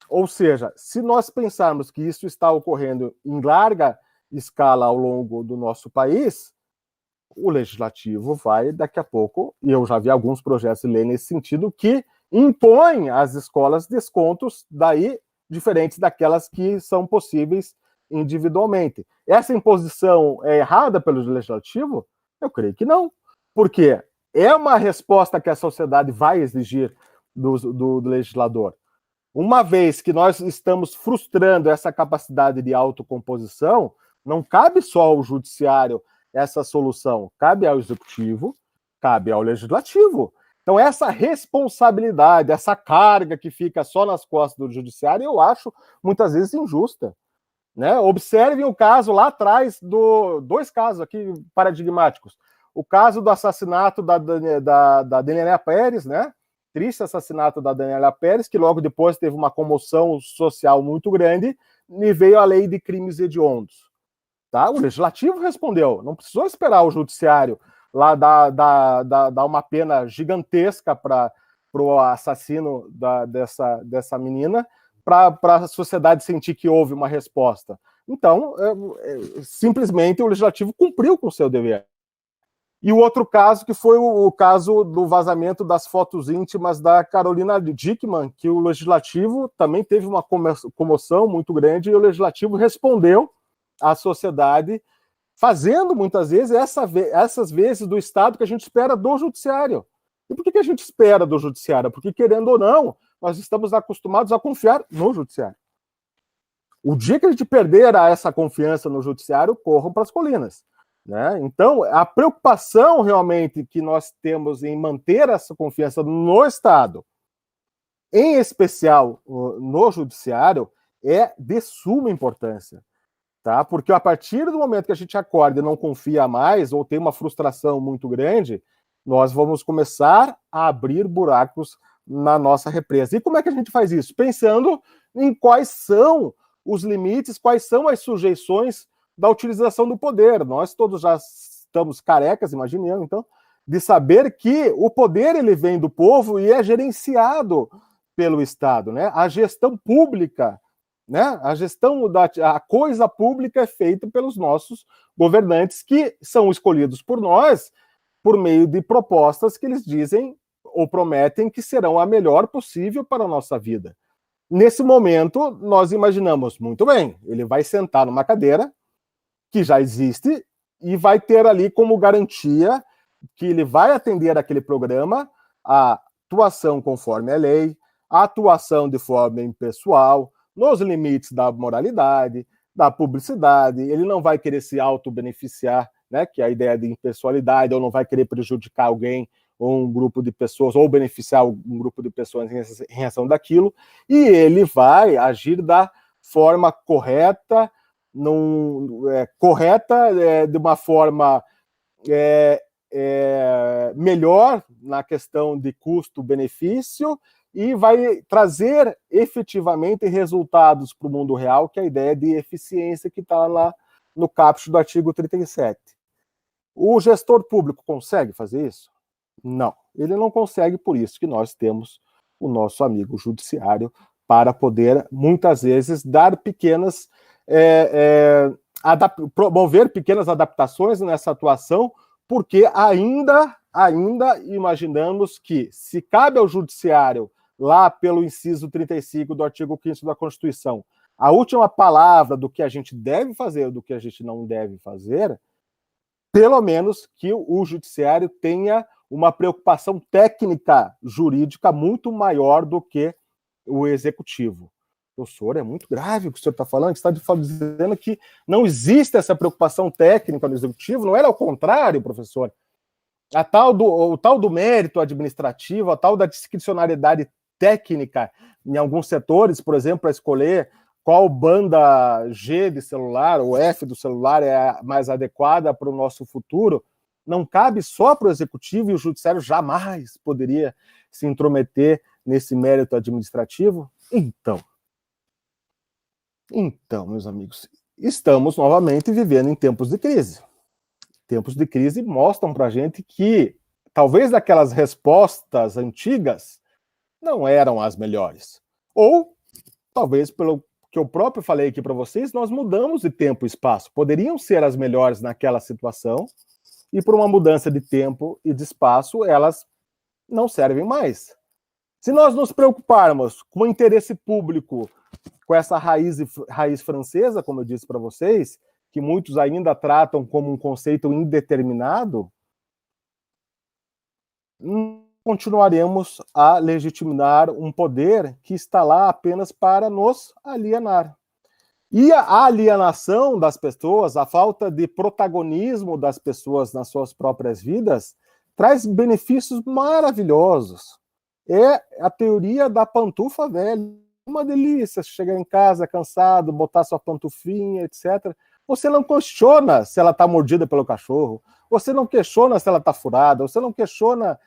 Speaker 2: Ou seja, se nós pensarmos que isso está ocorrendo em larga escala ao longo do nosso país, o legislativo vai, daqui a pouco, e eu já vi alguns projetos de lei nesse sentido, que impõem às escolas descontos daí diferentes daquelas que são possíveis individualmente. Essa imposição é errada pelo legislativo? Eu creio que não. Porque é uma resposta que a sociedade vai exigir do legislador. Uma vez que nós estamos frustrando essa capacidade de autocomposição, não cabe só ao judiciário essa solução, cabe ao executivo, cabe ao legislativo. Então, essa responsabilidade, essa carga que fica só nas costas do judiciário, eu acho muitas vezes injusta. Né? Observem o caso lá atrás, dois casos aqui paradigmáticos. O caso do assassinato da Daniela Pérez, né? Triste assassinato da Daniela Pérez, que logo depois teve uma comoção social muito grande, e veio a lei de crimes hediondos. Tá? O legislativo respondeu, não precisou esperar o judiciário lá dar uma pena gigantesca para o assassino dessa menina, para a sociedade sentir que houve uma resposta. Então, simplesmente o legislativo cumpriu com o seu dever. E o outro caso, que foi o caso do vazamento das fotos íntimas da Carolina Dickmann, que o legislativo também teve uma comoção muito grande, e o legislativo respondeu à sociedade, fazendo muitas vezes essas vezes do Estado que a gente espera do judiciário. E por que a gente espera do judiciário? Porque, querendo ou não, nós estamos acostumados a confiar no judiciário. O dia que a gente perder essa confiança no judiciário, corram para as colinas. Né? Então, a preocupação realmente que nós temos em manter essa confiança no Estado, em especial no judiciário, é de suma importância. Tá? Porque a partir do momento que a gente acorda e não confia mais, ou tem uma frustração muito grande, nós vamos começar a abrir buracos na nossa represa. E como é que a gente faz isso? Pensando em quais são os limites, quais são as sujeições da utilização do poder. Nós todos já estamos carecas, imaginando, então, de saber que o poder ele vem do povo e é gerenciado pelo Estado. Né? A gestão pública, né? A coisa pública é feita pelos nossos governantes, que são escolhidos por nós por meio de propostas que eles dizem ou prometem que serão a melhor possível para a nossa vida. Nesse momento, nós imaginamos, muito bem, ele vai sentar numa cadeira que já existe e vai ter ali como garantia que ele vai atender aquele programa a atuação conforme a lei, a atuação de forma impessoal, nos limites da moralidade, da publicidade, ele não vai querer se auto-beneficiar, né, que é a ideia de impessoalidade, ou não vai querer prejudicar alguém ou um grupo de pessoas, ou beneficiar um grupo de pessoas em relação daquilo, e ele vai agir da forma correta, de uma forma melhor na questão de custo-benefício, e vai trazer efetivamente resultados para o mundo real, que é a ideia de eficiência que está lá no caput do artigo 37. O gestor público consegue fazer isso? Não, ele não consegue, por isso que nós temos o nosso amigo judiciário para poder, muitas vezes, dar pequenas, promover pequenas adaptações nessa atuação, porque ainda imaginamos que, se cabe ao judiciário, lá pelo inciso 35 do artigo 5º da Constituição, a última palavra do que a gente deve fazer, do que a gente não deve fazer, pelo menos que o judiciário tenha uma preocupação técnica jurídica muito maior do que o executivo. Professor, é muito grave o que o senhor está falando, está dizendo que não existe essa preocupação técnica no executivo, não era ao contrário, professor? o tal do mérito administrativo, a tal da discricionariedade técnica em alguns setores, por exemplo, para escolher qual banda G de celular ou F do celular é a mais adequada para o nosso futuro, não cabe só para o executivo, e o judiciário jamais poderia se intrometer nesse mérito administrativo? Então, meus amigos, estamos novamente vivendo em tempos de crise. Tempos de crise mostram para a gente que talvez aquelas respostas antigas não eram as melhores. Ou, talvez, pelo que eu próprio falei aqui para vocês, nós mudamos de tempo e espaço. Poderiam ser as melhores naquela situação, e por uma mudança de tempo e de espaço, elas não servem mais. Se nós nos preocuparmos com o interesse público, com essa raiz francesa, como eu disse para vocês, que muitos ainda tratam como um conceito indeterminado, continuaremos a legitimar um poder que está lá apenas para nos alienar. E a alienação das pessoas, a falta de protagonismo das pessoas nas suas próprias vidas, traz benefícios maravilhosos. É a teoria da pantufa velha. Uma delícia chegar em casa cansado, botar sua pantufinha, etc. Você não questiona se ela está mordida pelo cachorro, você não questiona se ela está furada, você não questiona.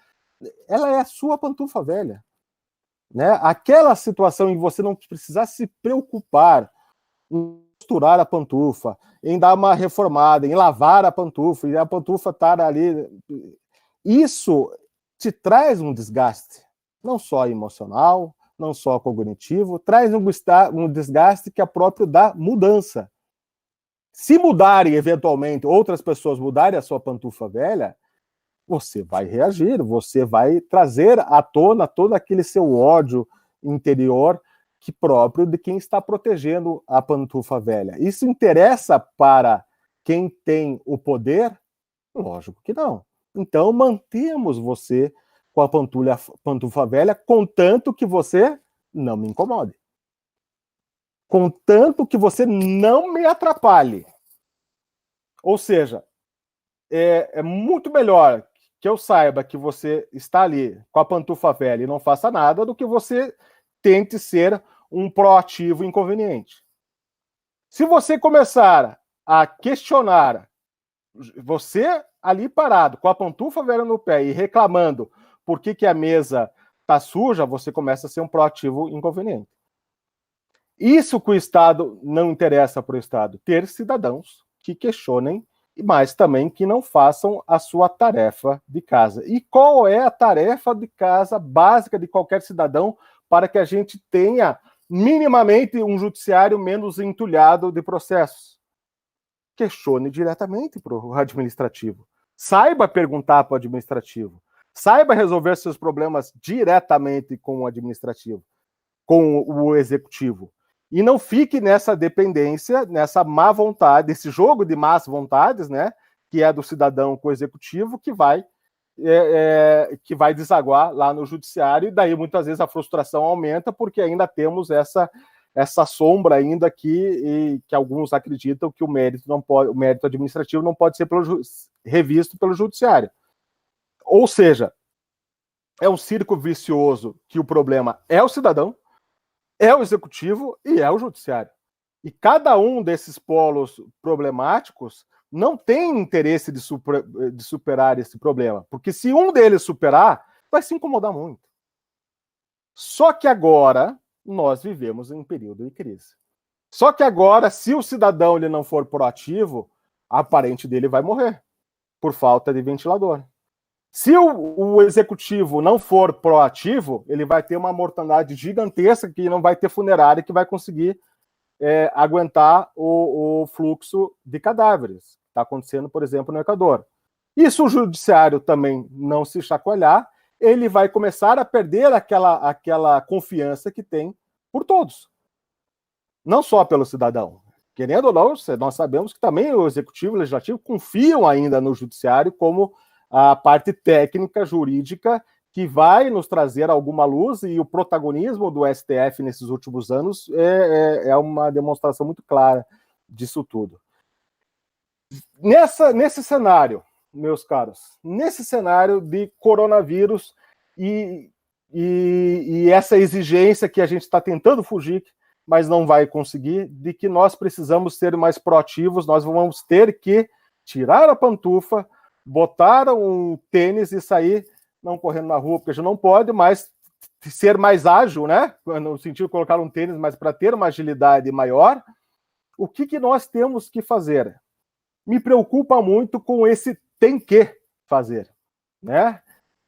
Speaker 2: Ela é a sua pantufa velha. Né? Aquela situação em que você não precisar se preocupar em costurar a pantufa, em dar uma reformada, em lavar a pantufa, e a pantufa estar ali. Isso te traz um desgaste, não só emocional, não só cognitivo, traz um desgaste que é próprio da mudança. Se mudarem, eventualmente, outras pessoas mudarem a sua pantufa velha, você vai reagir, você vai trazer à tona todo aquele seu ódio interior que próprio de quem está protegendo a pantufa velha. Isso interessa para quem tem o poder? Lógico que não. Então, mantemos você com a pantufa velha, contanto que você não me incomode. Contanto que você não me atrapalhe. Ou seja, é muito melhor que eu saiba que você está ali com a pantufa velha e não faça nada do que você tente ser um proativo inconveniente. Se você começar a questionar, você ali parado, com a pantufa velha no pé e reclamando por que a mesa está suja, você começa a ser um proativo inconveniente. Isso que o Estado não interessa para o Estado, ter cidadãos que questionem, mas também que não façam a sua tarefa de casa. E qual é a tarefa de casa básica de qualquer cidadão para que a gente tenha minimamente um judiciário menos entulhado de processos? Questione diretamente para o administrativo. Saiba perguntar para o administrativo. Saiba resolver seus problemas diretamente com o administrativo, com o executivo. E não fique nessa dependência, nessa má vontade, esse jogo de más vontades, né, que é do cidadão com o executivo, que vai desaguar lá no judiciário, e daí muitas vezes a frustração aumenta, porque ainda temos essa sombra ainda que alguns acreditam que o mérito administrativo não pode ser revisto pelo judiciário. Ou seja, é um círculo vicioso que o problema é o cidadão, é o executivo e é o judiciário. E cada um desses polos problemáticos não tem interesse de superar esse problema, porque se um deles superar, vai se incomodar muito. Só que agora nós vivemos em um período de crise. Só que agora, se o cidadão ele não for proativo, a parente dele vai morrer por falta de ventilador. Se o executivo não for proativo, ele vai ter uma mortandade gigantesca que não vai ter funerária que vai conseguir aguentar o fluxo de cadáveres. Está acontecendo, por exemplo, no Equador. E se o judiciário também não se chacoalhar, ele vai começar a perder aquela confiança que tem por todos. Não só pelo cidadão. Querendo ou não, nós sabemos que também o executivo e o legislativo confiam ainda no judiciário como a parte técnica, jurídica, que vai nos trazer alguma luz, e o protagonismo do STF nesses últimos anos é uma demonstração muito clara disso tudo. Nesse cenário, meus caros, nesse cenário de coronavírus e essa exigência que a gente está tentando fugir, mas não vai conseguir, de que nós precisamos ser mais proativos, nós vamos ter que tirar a pantufa, botar um tênis e sair, não correndo na rua, porque a gente não pode, mas ser mais ágil, né? No sentido de colocar um tênis, mas para ter uma agilidade maior. O que nós temos que fazer? Me preocupa muito com esse tem que fazer, né?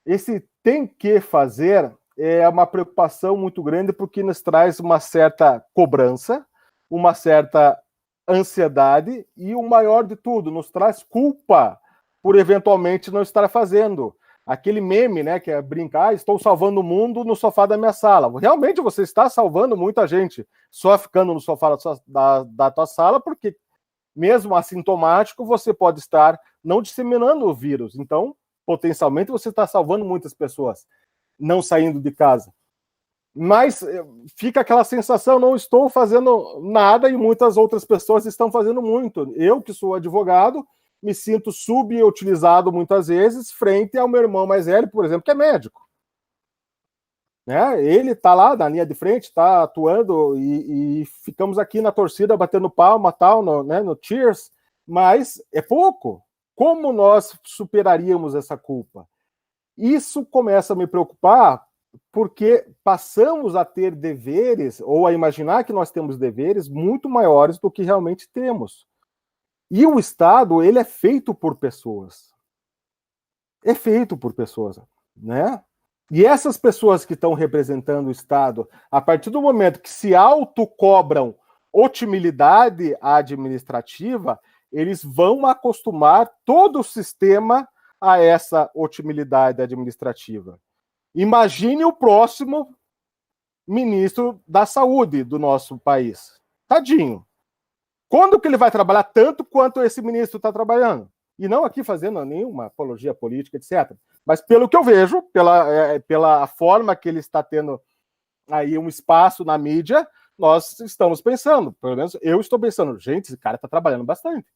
Speaker 2: Esse tem que fazer é uma preocupação muito grande porque nos traz uma certa cobrança, uma certa ansiedade e o maior de tudo, nos traz culpa por eventualmente não estar fazendo. Aquele meme, né, que é brincar, estou salvando o mundo no sofá da minha sala. Realmente você está salvando muita gente só ficando no sofá da tua sala, porque mesmo assintomático, você pode estar não disseminando o vírus. Então, potencialmente, você está salvando muitas pessoas não saindo de casa. Mas fica aquela sensação, não estou fazendo nada e muitas outras pessoas estão fazendo muito. Eu, que sou advogado, me sinto subutilizado muitas vezes frente ao meu irmão mais velho, por exemplo, que é médico. Né? Ele está lá na linha de frente, está atuando e ficamos aqui na torcida batendo palma, tal, no cheers, mas é pouco. Como nós superaríamos essa culpa? Isso começa a me preocupar porque passamos a ter deveres, ou a imaginar que nós temos deveres muito maiores do que realmente temos. E o Estado, ele é feito por pessoas. É feito por pessoas, né? E essas pessoas que estão representando o Estado, a partir do momento que se autocobram otimidade administrativa, eles vão acostumar todo o sistema a essa otimidade administrativa. Imagine o próximo ministro da Saúde do nosso país. Tadinho. Quando que ele vai trabalhar tanto quanto esse ministro está trabalhando? E não aqui fazendo nenhuma apologia política, etc. Mas pelo que eu vejo, pela forma que ele está tendo aí um espaço na mídia, nós estamos pensando, pelo menos eu estou pensando, gente, esse cara está trabalhando bastante.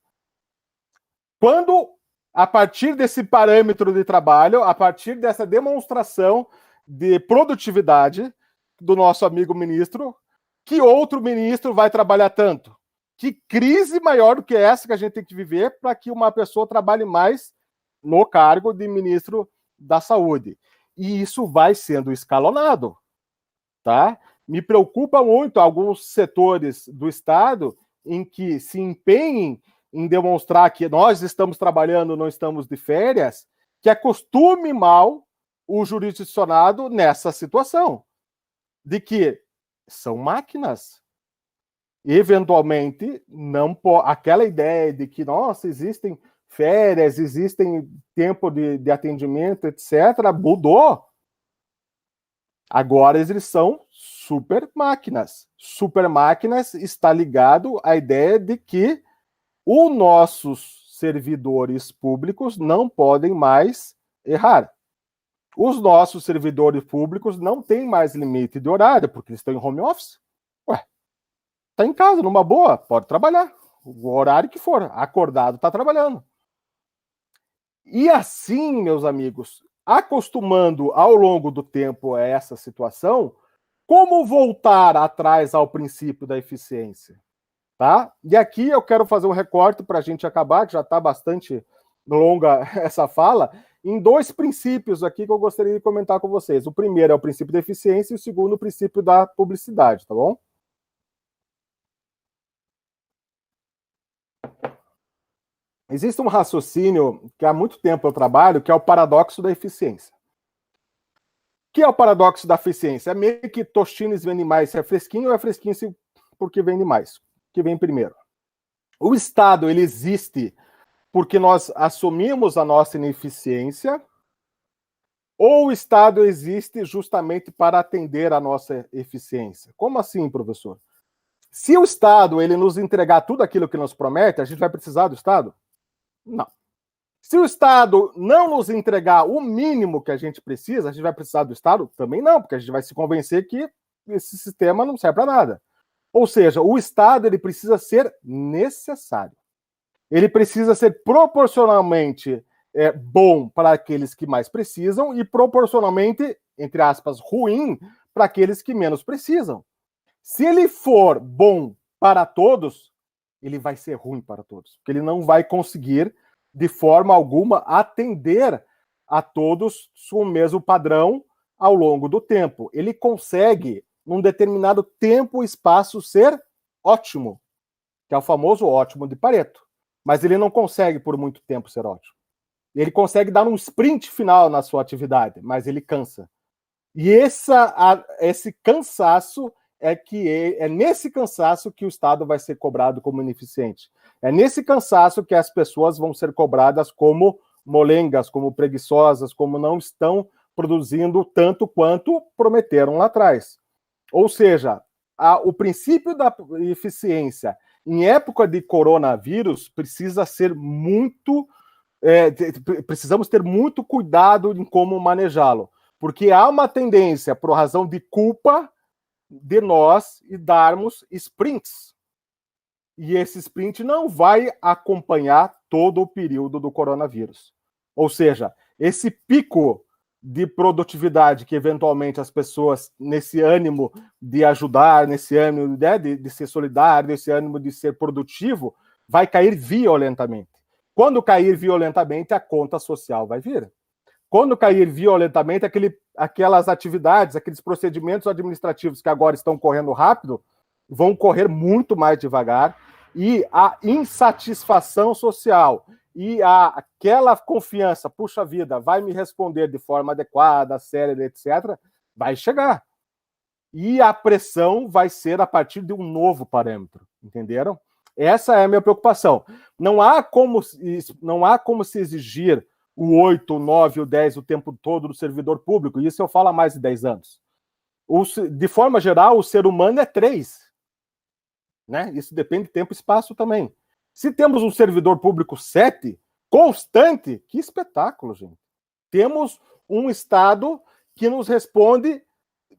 Speaker 2: Quando, a partir desse parâmetro de trabalho, a partir dessa demonstração de produtividade do nosso amigo ministro, que outro ministro vai trabalhar tanto? Que crise maior do que essa que a gente tem que viver para que uma pessoa trabalhe mais no cargo de ministro da Saúde? E isso vai sendo escalonado, tá? Me preocupa muito alguns setores do Estado em que se empenhem em demonstrar que nós estamos trabalhando, não estamos de férias, que acostume mal o jurisdicionado nessa situação, de que são máquinas. Eventualmente, não aquela ideia de que, nossa, existem férias, existem tempo de atendimento, etc., mudou. Agora eles são super máquinas. Super máquinas está ligado à ideia de que os nossos servidores públicos não podem mais errar. Os nossos servidores públicos não têm mais limite de horário, porque eles estão em home office. Ué, está em casa, numa boa, pode trabalhar. O horário que for, acordado, está trabalhando. E assim, meus amigos, acostumando ao longo do tempo a essa situação, como voltar atrás ao princípio da eficiência? Tá? E aqui eu quero fazer um recorte para a gente acabar, que já está bastante longa essa fala, em dois princípios aqui que eu gostaria de comentar com vocês. O primeiro é o princípio da eficiência e o segundo o princípio da publicidade, tá bom? Existe um raciocínio que há muito tempo eu trabalho, que é o paradoxo da eficiência. O que é o paradoxo da eficiência? É meio que Tostines vende mais se é fresquinho ou é fresquinho porque vende mais? Que vem primeiro. O Estado, ele existe porque nós assumimos a nossa ineficiência, ou o Estado existe justamente para atender a nossa eficiência? Como assim, professor? Se o Estado ele nos entregar tudo aquilo que nos promete, a gente vai precisar do Estado? Não. Se o Estado não nos entregar o mínimo que a gente precisa, a gente vai precisar do Estado? Também não, porque a gente vai se convencer que esse sistema não serve para nada. Ou seja, o Estado ele precisa ser necessário. Ele precisa ser proporcionalmente bom para aqueles que mais precisam e proporcionalmente, entre aspas, ruim para aqueles que menos precisam. Se ele for bom para todos, ele vai ser ruim para todos, porque ele não vai conseguir, de forma alguma, atender a todos com o mesmo padrão ao longo do tempo. Ele consegue, num determinado tempo e espaço, ser ótimo, que é o famoso ótimo de Pareto. Mas ele não consegue, por muito tempo, ser ótimo. Ele consegue dar um sprint final na sua atividade, mas ele cansa. E esse cansaço é nesse cansaço que o Estado vai ser cobrado como ineficiente. É nesse cansaço que as pessoas vão ser cobradas como molengas, como preguiçosas, como não estão produzindo tanto quanto prometeram lá atrás. Ou seja, o princípio da eficiência em época de coronavírus precisa ser muito... precisamos ter muito cuidado em como manejá-lo, porque há uma tendência, por razão de culpa, de nós e darmos sprints. E esse sprint não vai acompanhar todo o período do coronavírus. Ou seja, esse pico de produtividade que eventualmente as pessoas, nesse ânimo de ajudar, nesse ânimo de ser solidário, nesse ânimo de ser produtivo, vai cair violentamente. Quando cair violentamente, a conta social vai vir. Quando cair violentamente, aquelas atividades, aqueles procedimentos administrativos que agora estão correndo rápido, vão correr muito mais devagar, e a insatisfação social e aquela confiança, puxa vida, vai me responder de forma adequada, séria, etc., vai chegar. E a pressão vai ser a partir de um novo parâmetro, entenderam? Essa é a minha preocupação. Não há como se exigir o 8, o 9, o 10 o tempo todo do servidor público, e isso eu falo há mais de 10 anos. De forma geral, o ser humano é 3. Né? Isso depende de tempo e espaço também. Se temos um servidor público 7, constante, que espetáculo, gente. Temos um Estado que nos responde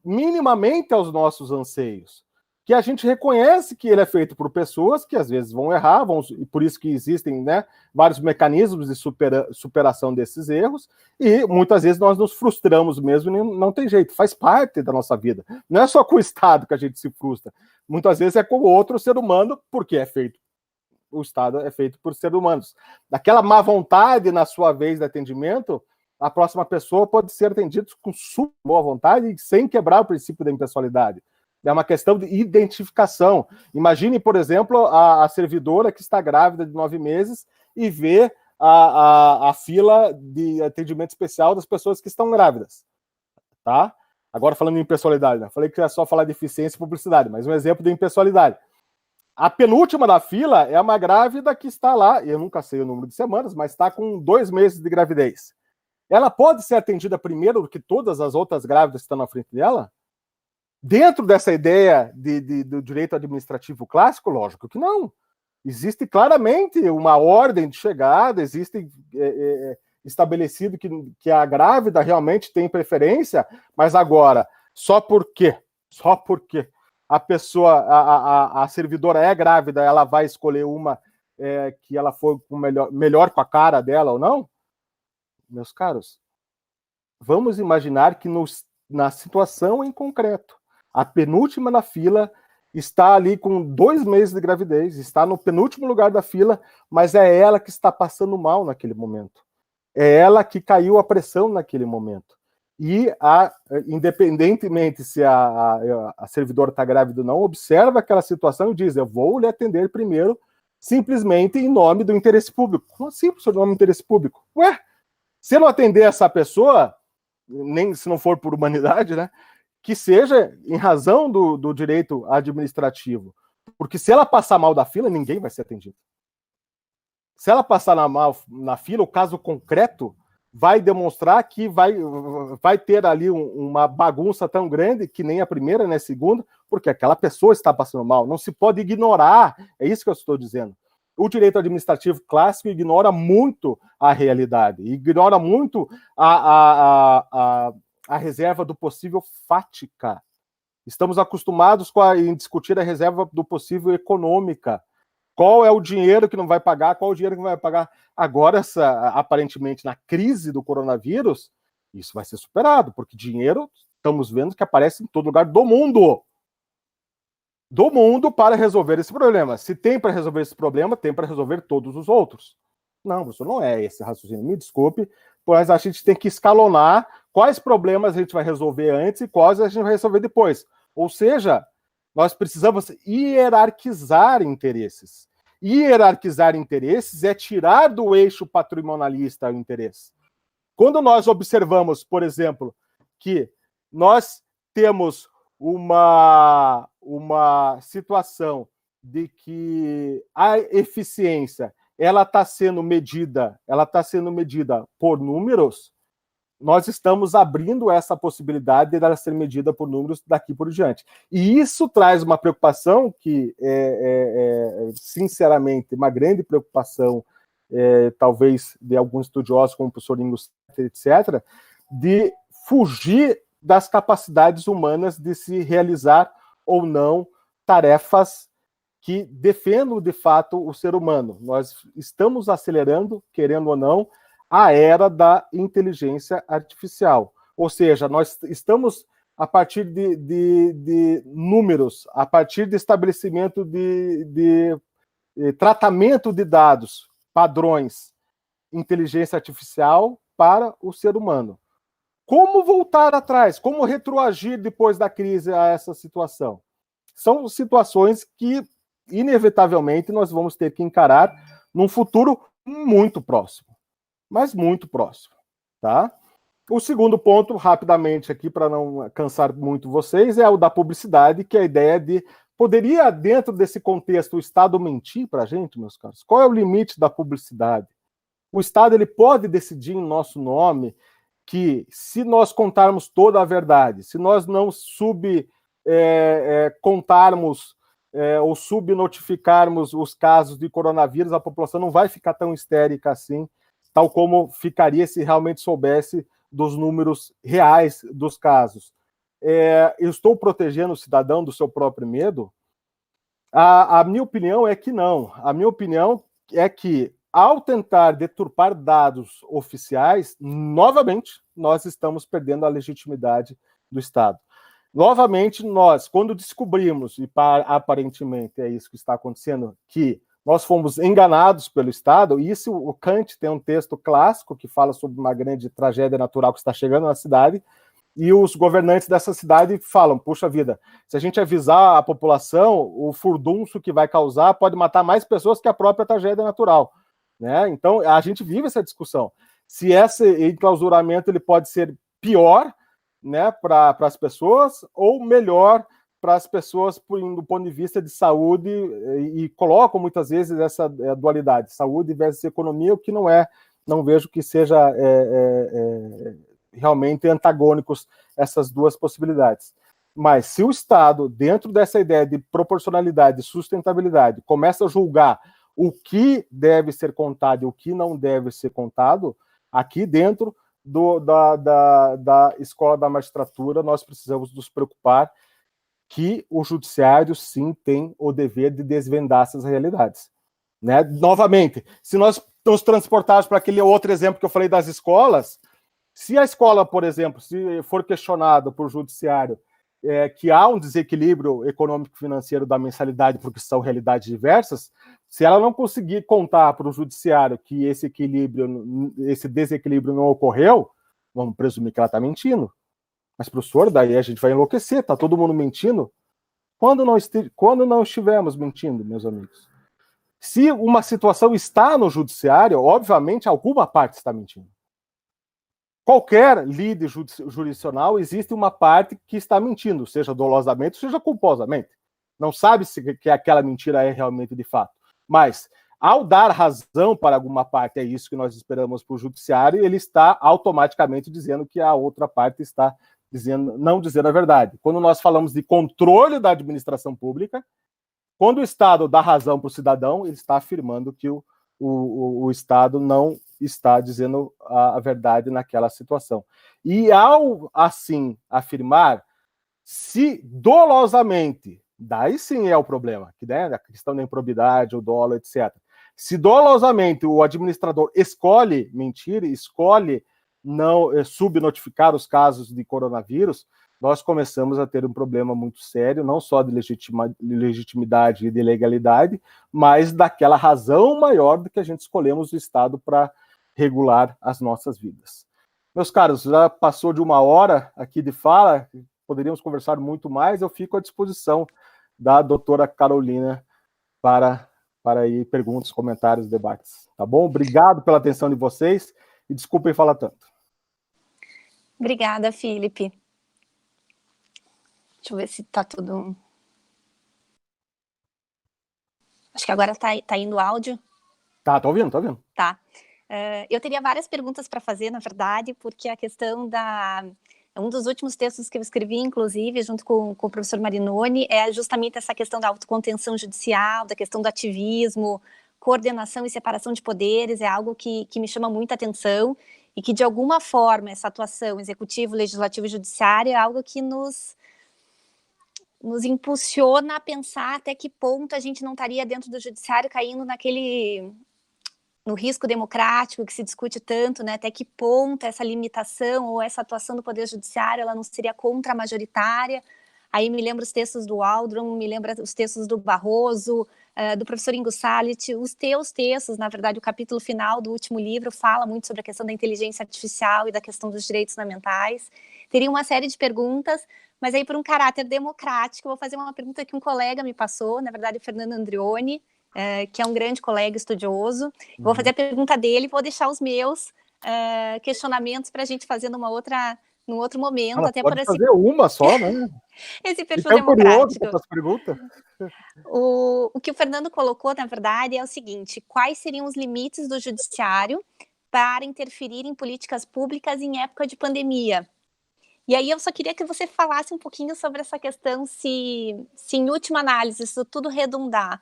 Speaker 2: minimamente aos nossos anseios, que a gente reconhece que ele é feito por pessoas que às vezes vão errar, e por isso que existem, né, vários mecanismos de superação desses erros, e muitas vezes nós nos frustramos mesmo, e não tem jeito, faz parte da nossa vida. Não é só com o Estado que a gente se frustra, muitas vezes é com o outro ser humano, porque o Estado é feito por seres humanos. Daquela má vontade na sua vez de atendimento, a próxima pessoa pode ser atendida com super boa vontade e sem quebrar o princípio da impessoalidade. É uma questão de identificação. Imagine, por exemplo, a servidora que está grávida de 9 meses e vê a fila de atendimento especial das pessoas que estão grávidas. Tá? Agora falando em impessoalidade, né? Falei que é só falar de eficiência e publicidade, mas um exemplo de impessoalidade. A penúltima da fila é uma grávida que está lá, eu nunca sei o número de semanas, mas está com 2 meses de gravidez. Ela pode ser atendida primeiro do que todas as outras grávidas que estão na frente dela? Dentro dessa ideia do direito administrativo clássico, lógico que não. Existe claramente uma ordem de chegada, existe estabelecido que a grávida realmente tem preferência, mas agora, só porque a pessoa, a servidora é grávida, ela vai escolher uma que ela for melhor com a cara dela ou não? Meus caros, vamos imaginar que na situação em concreto, a penúltima na fila está ali com 2 meses de gravidez, está no penúltimo lugar da fila, mas é ela que está passando mal naquele momento. É ela que caiu a pressão naquele momento. E, independentemente se a servidora está grávida ou não, observa aquela situação e diz, eu vou lhe atender primeiro, simplesmente em nome do interesse público. Como assim, professor, em nome do interesse público? Ué, se eu não atender essa pessoa, nem se não for por humanidade, né, que seja em razão do direito administrativo. Porque se ela passar mal da fila, ninguém vai ser atendido. Se ela passar mal na fila, o caso concreto vai demonstrar que vai ter ali uma bagunça tão grande que nem a primeira nem a segunda, porque aquela pessoa está passando mal. Não se pode ignorar, é isso que eu estou dizendo. O direito administrativo clássico ignora muito a realidade, ignora muito a reserva do possível fática. Estamos acostumados em discutir a reserva do possível econômica. Qual é o dinheiro que não vai pagar? Qual é o dinheiro que não vai pagar? Agora, aparentemente, na crise do coronavírus, isso vai ser superado, porque dinheiro, estamos vendo que aparece em todo lugar do mundo. Do mundo para resolver esse problema. Se tem para resolver esse problema, tem para resolver todos os outros. Não, professor, não é esse raciocínio. Me desculpe, mas a gente tem que escalonar quais problemas a gente vai resolver antes e quais a gente vai resolver depois. Ou seja, nós precisamos hierarquizar interesses. Hierarquizar interesses é tirar do eixo patrimonialista o interesse. Quando nós observamos, por exemplo, que nós temos uma situação de que a eficiência ela está sendo medida por números, nós estamos abrindo essa possibilidade de ela ser medida por números daqui por diante. E isso traz uma preocupação que sinceramente, uma grande preocupação, talvez de alguns estudiosos, como o professor Ingo, etc., de fugir das capacidades humanas de se realizar ou não tarefas que defendam, de fato, o ser humano. Nós estamos acelerando, querendo ou não, a era da inteligência artificial. Ou seja, nós estamos, a partir de números, a partir de estabelecimento de tratamento de dados, padrões, inteligência artificial para o ser humano. Como voltar atrás? Como retroagir depois da crise a essa situação? São situações que, inevitavelmente, nós vamos ter que encarar num futuro muito próximo, mas muito próximo, tá? O segundo ponto, rapidamente aqui, para não cansar muito vocês, é o da publicidade, que é a ideia de, poderia, dentro desse contexto, o Estado mentir para a gente, meus caros? Qual é o limite da publicidade? O Estado ele pode decidir em nosso nome que, se nós contarmos toda a verdade, se nós não contarmos ou subnotificarmos os casos de coronavírus, a população não vai ficar tão histérica assim, tal como ficaria se realmente soubesse dos números reais dos casos. Eu estou protegendo o cidadão do seu próprio medo? A minha opinião é que não. A minha opinião é que, ao tentar deturpar dados oficiais, novamente, nós estamos perdendo a legitimidade do Estado. Novamente, nós, quando descobrimos, e aparentemente é isso que está acontecendo, que nós fomos enganados pelo Estado, e isso o Kant tem um texto clássico que fala sobre uma grande tragédia natural que está chegando na cidade, e os governantes dessa cidade falam, puxa vida, se a gente avisar a população, o furdunço que vai causar pode matar mais pessoas que a própria tragédia natural. Né? Então, a gente vive essa discussão. Se esse enclausuramento ele pode ser pior, né, para as pessoas, ou melhor para as pessoas do ponto de vista de saúde, e colocam muitas vezes essa dualidade, saúde versus economia, o que não vejo que seja realmente antagônicos essas duas possibilidades. Mas se o Estado, dentro dessa ideia de proporcionalidade e sustentabilidade, começa a julgar o que deve ser contado e o que não deve ser contado, aqui dentro da escola da magistratura, nós precisamos nos preocupar que o judiciário, sim, tem o dever de desvendar essas realidades. Né? Novamente, se nós nos transportarmos para aquele outro exemplo que eu falei das escolas, se a escola, por exemplo, se for questionada por judiciário que há um desequilíbrio econômico-financeiro da mensalidade, porque são realidades diversas, se ela não conseguir contar para o judiciário que esse desequilíbrio não ocorreu, vamos presumir que ela está mentindo. Mas, professor, daí a gente vai enlouquecer, está todo mundo mentindo? Quando não estivermos mentindo, meus amigos? Se uma situação está no judiciário, obviamente alguma parte está mentindo. Qualquer líder jurisdicional, existe uma parte que está mentindo, seja dolosamente, seja culposamente. Não sabe se que aquela mentira é realmente de fato. Mas, ao dar razão para alguma parte, é isso que nós esperamos para o judiciário, ele está automaticamente dizendo que a outra parte está não dizendo a verdade. Quando nós falamos de controle da administração pública, quando o Estado dá razão para o cidadão, ele está afirmando que o Estado não está dizendo a verdade naquela situação. E ao, assim, afirmar, se dolosamente daí sim é o problema, que, né, a questão da improbidade, o dolo, etc. Se dolosamente o administrador escolhe mentir, escolhe não subnotificar os casos de coronavírus, nós começamos a ter um problema muito sério, não só de legitimidade e de legalidade, mas daquela razão maior do que a gente escolhemos o Estado para regular as nossas vidas. Meus caros, já passou de 1 hora aqui de fala, poderíamos conversar muito mais, eu fico à disposição da doutora Carolina para aí perguntas, comentários, debates. Tá bom? Obrigado pela atenção de vocês e desculpem falar tanto.
Speaker 1: Obrigada, Felipe. Deixa eu ver se está tudo... Acho que agora está indo o áudio.
Speaker 2: Tá ouvindo, tá ouvindo.
Speaker 1: Tá. Eu teria várias perguntas para fazer, na verdade, porque a questão da... Um dos últimos textos que eu escrevi, inclusive, junto com o professor Marinoni, é justamente essa questão da autocontenção judicial, da questão do ativismo, coordenação e separação de poderes, é algo que me chama muita atenção e que, de alguma forma, essa atuação executivo, legislativo e judiciário é algo que nos impulsiona a pensar até que ponto a gente não estaria dentro do judiciário caindo no risco democrático que se discute tanto, né? Até que ponto essa limitação ou essa atuação do Poder Judiciário ela não seria contra-majoritária. Aí me lembra os textos do Waldron, me lembra os textos do Barroso, do professor Ingo Salit, os teus textos, na verdade, o capítulo final do último livro fala muito sobre a questão da inteligência artificial e da questão dos direitos fundamentais. Teria uma série de perguntas, mas aí por um caráter democrático, eu vou fazer uma pergunta que um colega me passou, na verdade, o Fernando Andrioni, que é um grande colega estudioso. Vou fazer a pergunta dele, vou deixar os meus questionamentos para a gente fazer num outro momento.
Speaker 2: Ela
Speaker 1: até
Speaker 2: pode
Speaker 1: por
Speaker 2: fazer uma só, né?
Speaker 1: Esse perfil democrático. O que o Fernando colocou, na verdade, é o seguinte: quais seriam os limites do judiciário para interferir em políticas públicas em época de pandemia? E aí eu só queria que você falasse um pouquinho sobre essa questão, se em última análise, isso tudo redundar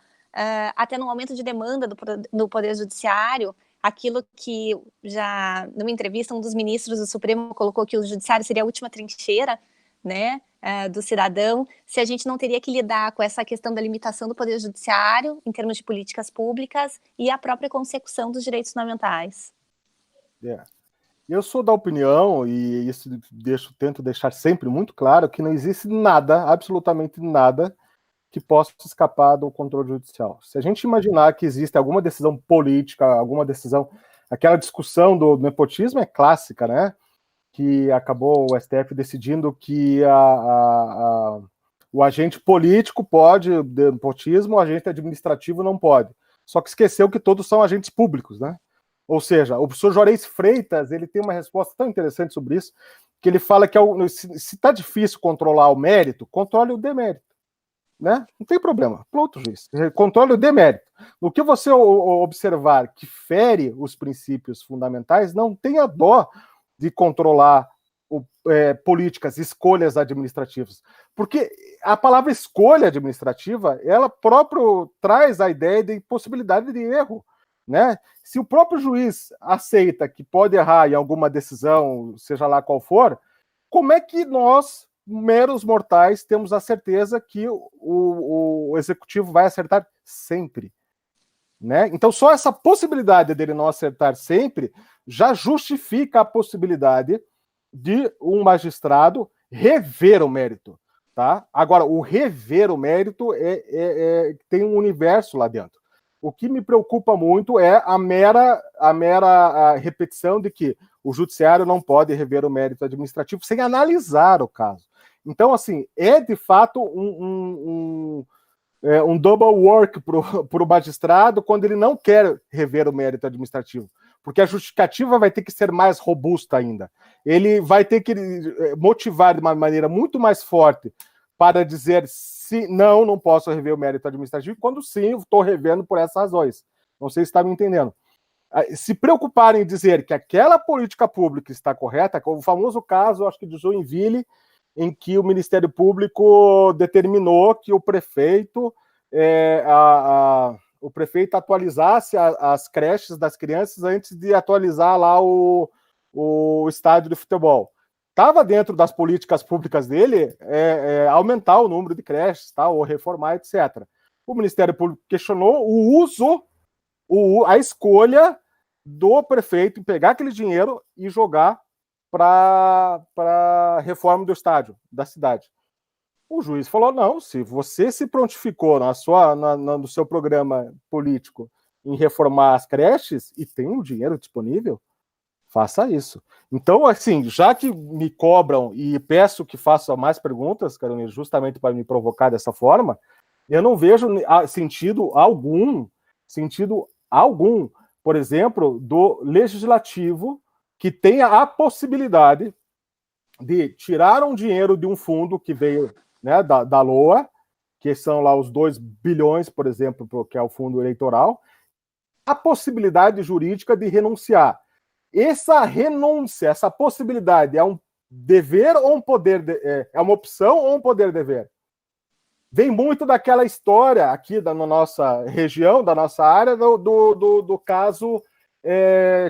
Speaker 1: até no aumento de demanda do Poder Judiciário, aquilo que já, numa entrevista, um dos ministros do Supremo colocou que o Judiciário seria a última trincheira, né, do cidadão, se a gente não teria que lidar com essa questão da limitação do Poder Judiciário, em termos de políticas públicas, e a própria consecução dos direitos fundamentais.
Speaker 2: Eu sou da opinião, e isso tento deixar sempre muito claro, que não existe nada, absolutamente nada, que possa escapar do controle judicial. Se a gente imaginar que existe alguma decisão política, alguma decisão, aquela discussão do nepotismo é clássica, né? Que acabou o STF decidindo que o agente político pode, nepotismo, o agente administrativo não pode. Só que esqueceu que todos são agentes públicos, né? Ou seja, o professor Juarez Freitas, ele tem uma resposta tão interessante sobre isso, que ele fala que se está difícil controlar o mérito, controle o demérito. Né? Não tem problema. Pronto, juiz. Controle o demérito. O que você observar que fere os princípios fundamentais, não tenha dó de controlar políticas, escolhas administrativas. Porque a palavra escolha administrativa, ela próprio traz a ideia de possibilidade de erro. Né? Se o próprio juiz aceita que pode errar em alguma decisão, seja lá qual for, como é que nós, meros mortais, temos a certeza que o executivo vai acertar sempre? Né? Então, só essa possibilidade dele não acertar sempre já justifica a possibilidade de um magistrado rever o mérito. Tá? Agora, o rever o mérito tem um universo lá dentro. O que me preocupa muito é a mera repetição de que o judiciário não pode rever o mérito administrativo sem analisar o caso. Então, assim, é de fato um double work para o magistrado quando ele não quer rever o mérito administrativo, porque a justificativa vai ter que ser mais robusta ainda. Ele vai ter que motivar de uma maneira muito mais forte para dizer se não posso rever o mérito administrativo, quando sim, estou revendo por essas razões. Não sei se está me entendendo. Se preocuparem em dizer que aquela política pública está correta, o famoso caso, acho que de Joinville, em que o Ministério Público determinou que o prefeito atualizasse as creches das crianças antes de atualizar lá o estádio de futebol. estava dentro das políticas públicas dele aumentar o número de creches, tá, ou reformar, etc. O Ministério Público questionou o uso, a escolha do prefeito em pegar aquele dinheiro e jogar para a reforma do estádio, da cidade. O juiz falou, não, se você se prontificou no seu programa político em reformar as creches e tem um dinheiro disponível, faça isso. Então, assim, já que me cobram e peço que façam mais perguntas, Carolina, justamente para me provocar dessa forma, eu não vejo sentido algum, por exemplo, do legislativo que tenha a possibilidade de tirar um dinheiro de um fundo que veio, né, da LOA, que são lá os 2 bilhões, por exemplo, que é o fundo eleitoral, a possibilidade jurídica de renunciar. Essa renúncia, essa possibilidade é um dever ou um poder, é uma opção ou um poder-dever? Vem muito daquela história aqui na nossa região, da nossa área, do caso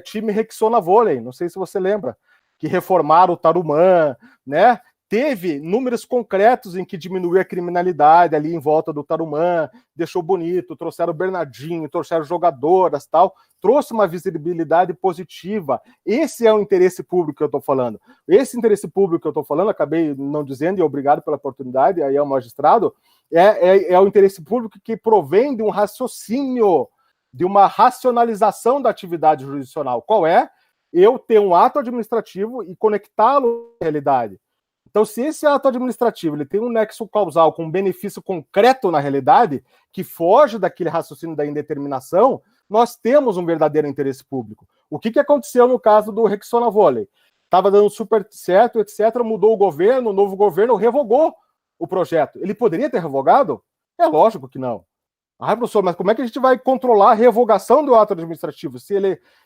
Speaker 2: time Rexona Vôlei, não sei se você lembra, que reformaram o Tarumã, né? Teve números concretos em que diminuiu a criminalidade ali em volta do Tarumã, deixou bonito, trouxeram o Bernardinho, trouxeram jogadoras, tal, trouxe uma visibilidade positiva. Esse é o interesse público que eu estou falando. Esse interesse público que eu estou falando, acabei não dizendo, e obrigado pela oportunidade, aí é o magistrado, é o interesse público que provém de um raciocínio, de uma racionalização da atividade jurisdicional. Qual é? Eu ter um ato administrativo e conectá-lo à realidade. Então, se esse ato administrativo ele tem um nexo causal com um benefício concreto na realidade, que foge daquele raciocínio da indeterminação, nós temos um verdadeiro interesse público. O que aconteceu no caso do Rexona Vôlei? Estava dando super certo, etc., mudou o governo, o novo governo revogou o projeto. Ele poderia ter revogado? É lógico que não. Ah, professor, mas como é que a gente vai controlar a revogação do ato administrativo? Se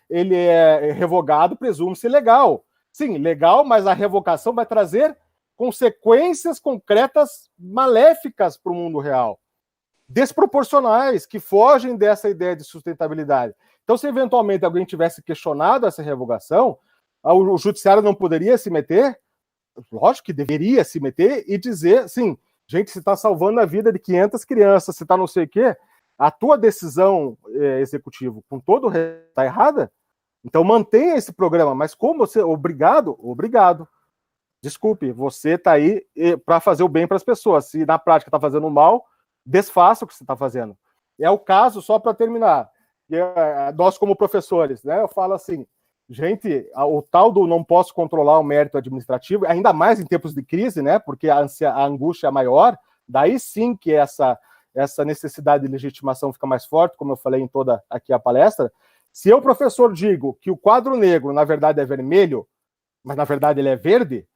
Speaker 2: ele é revogado, presume-se legal. Sim, legal, mas a revogação vai trazer consequências concretas maléficas para o mundo real, desproporcionais, que fogem dessa ideia de sustentabilidade. Então, se eventualmente alguém tivesse questionado essa revogação, o judiciário não poderia se meter? Lógico que deveria se meter e dizer, sim, gente, se está salvando a vida de 500 crianças, se está não sei o quê, a tua decisão executiva, com todo o resto, está errada? Então, mantenha esse programa, mas como você... Obrigado. Desculpe, você está aí para fazer o bem para as pessoas. Se na prática está fazendo mal, desfaça o que você está fazendo. É o caso, só para terminar, nós como professores, né, eu falo assim, gente, o tal do não posso controlar o mérito administrativo, ainda mais em tempos de crise, né, porque a angústia é maior, daí sim que essa necessidade de legitimação fica mais forte, como eu falei em toda aqui a palestra. Se eu, professor, digo que o quadro negro, na verdade, é vermelho, mas na verdade ele é verde,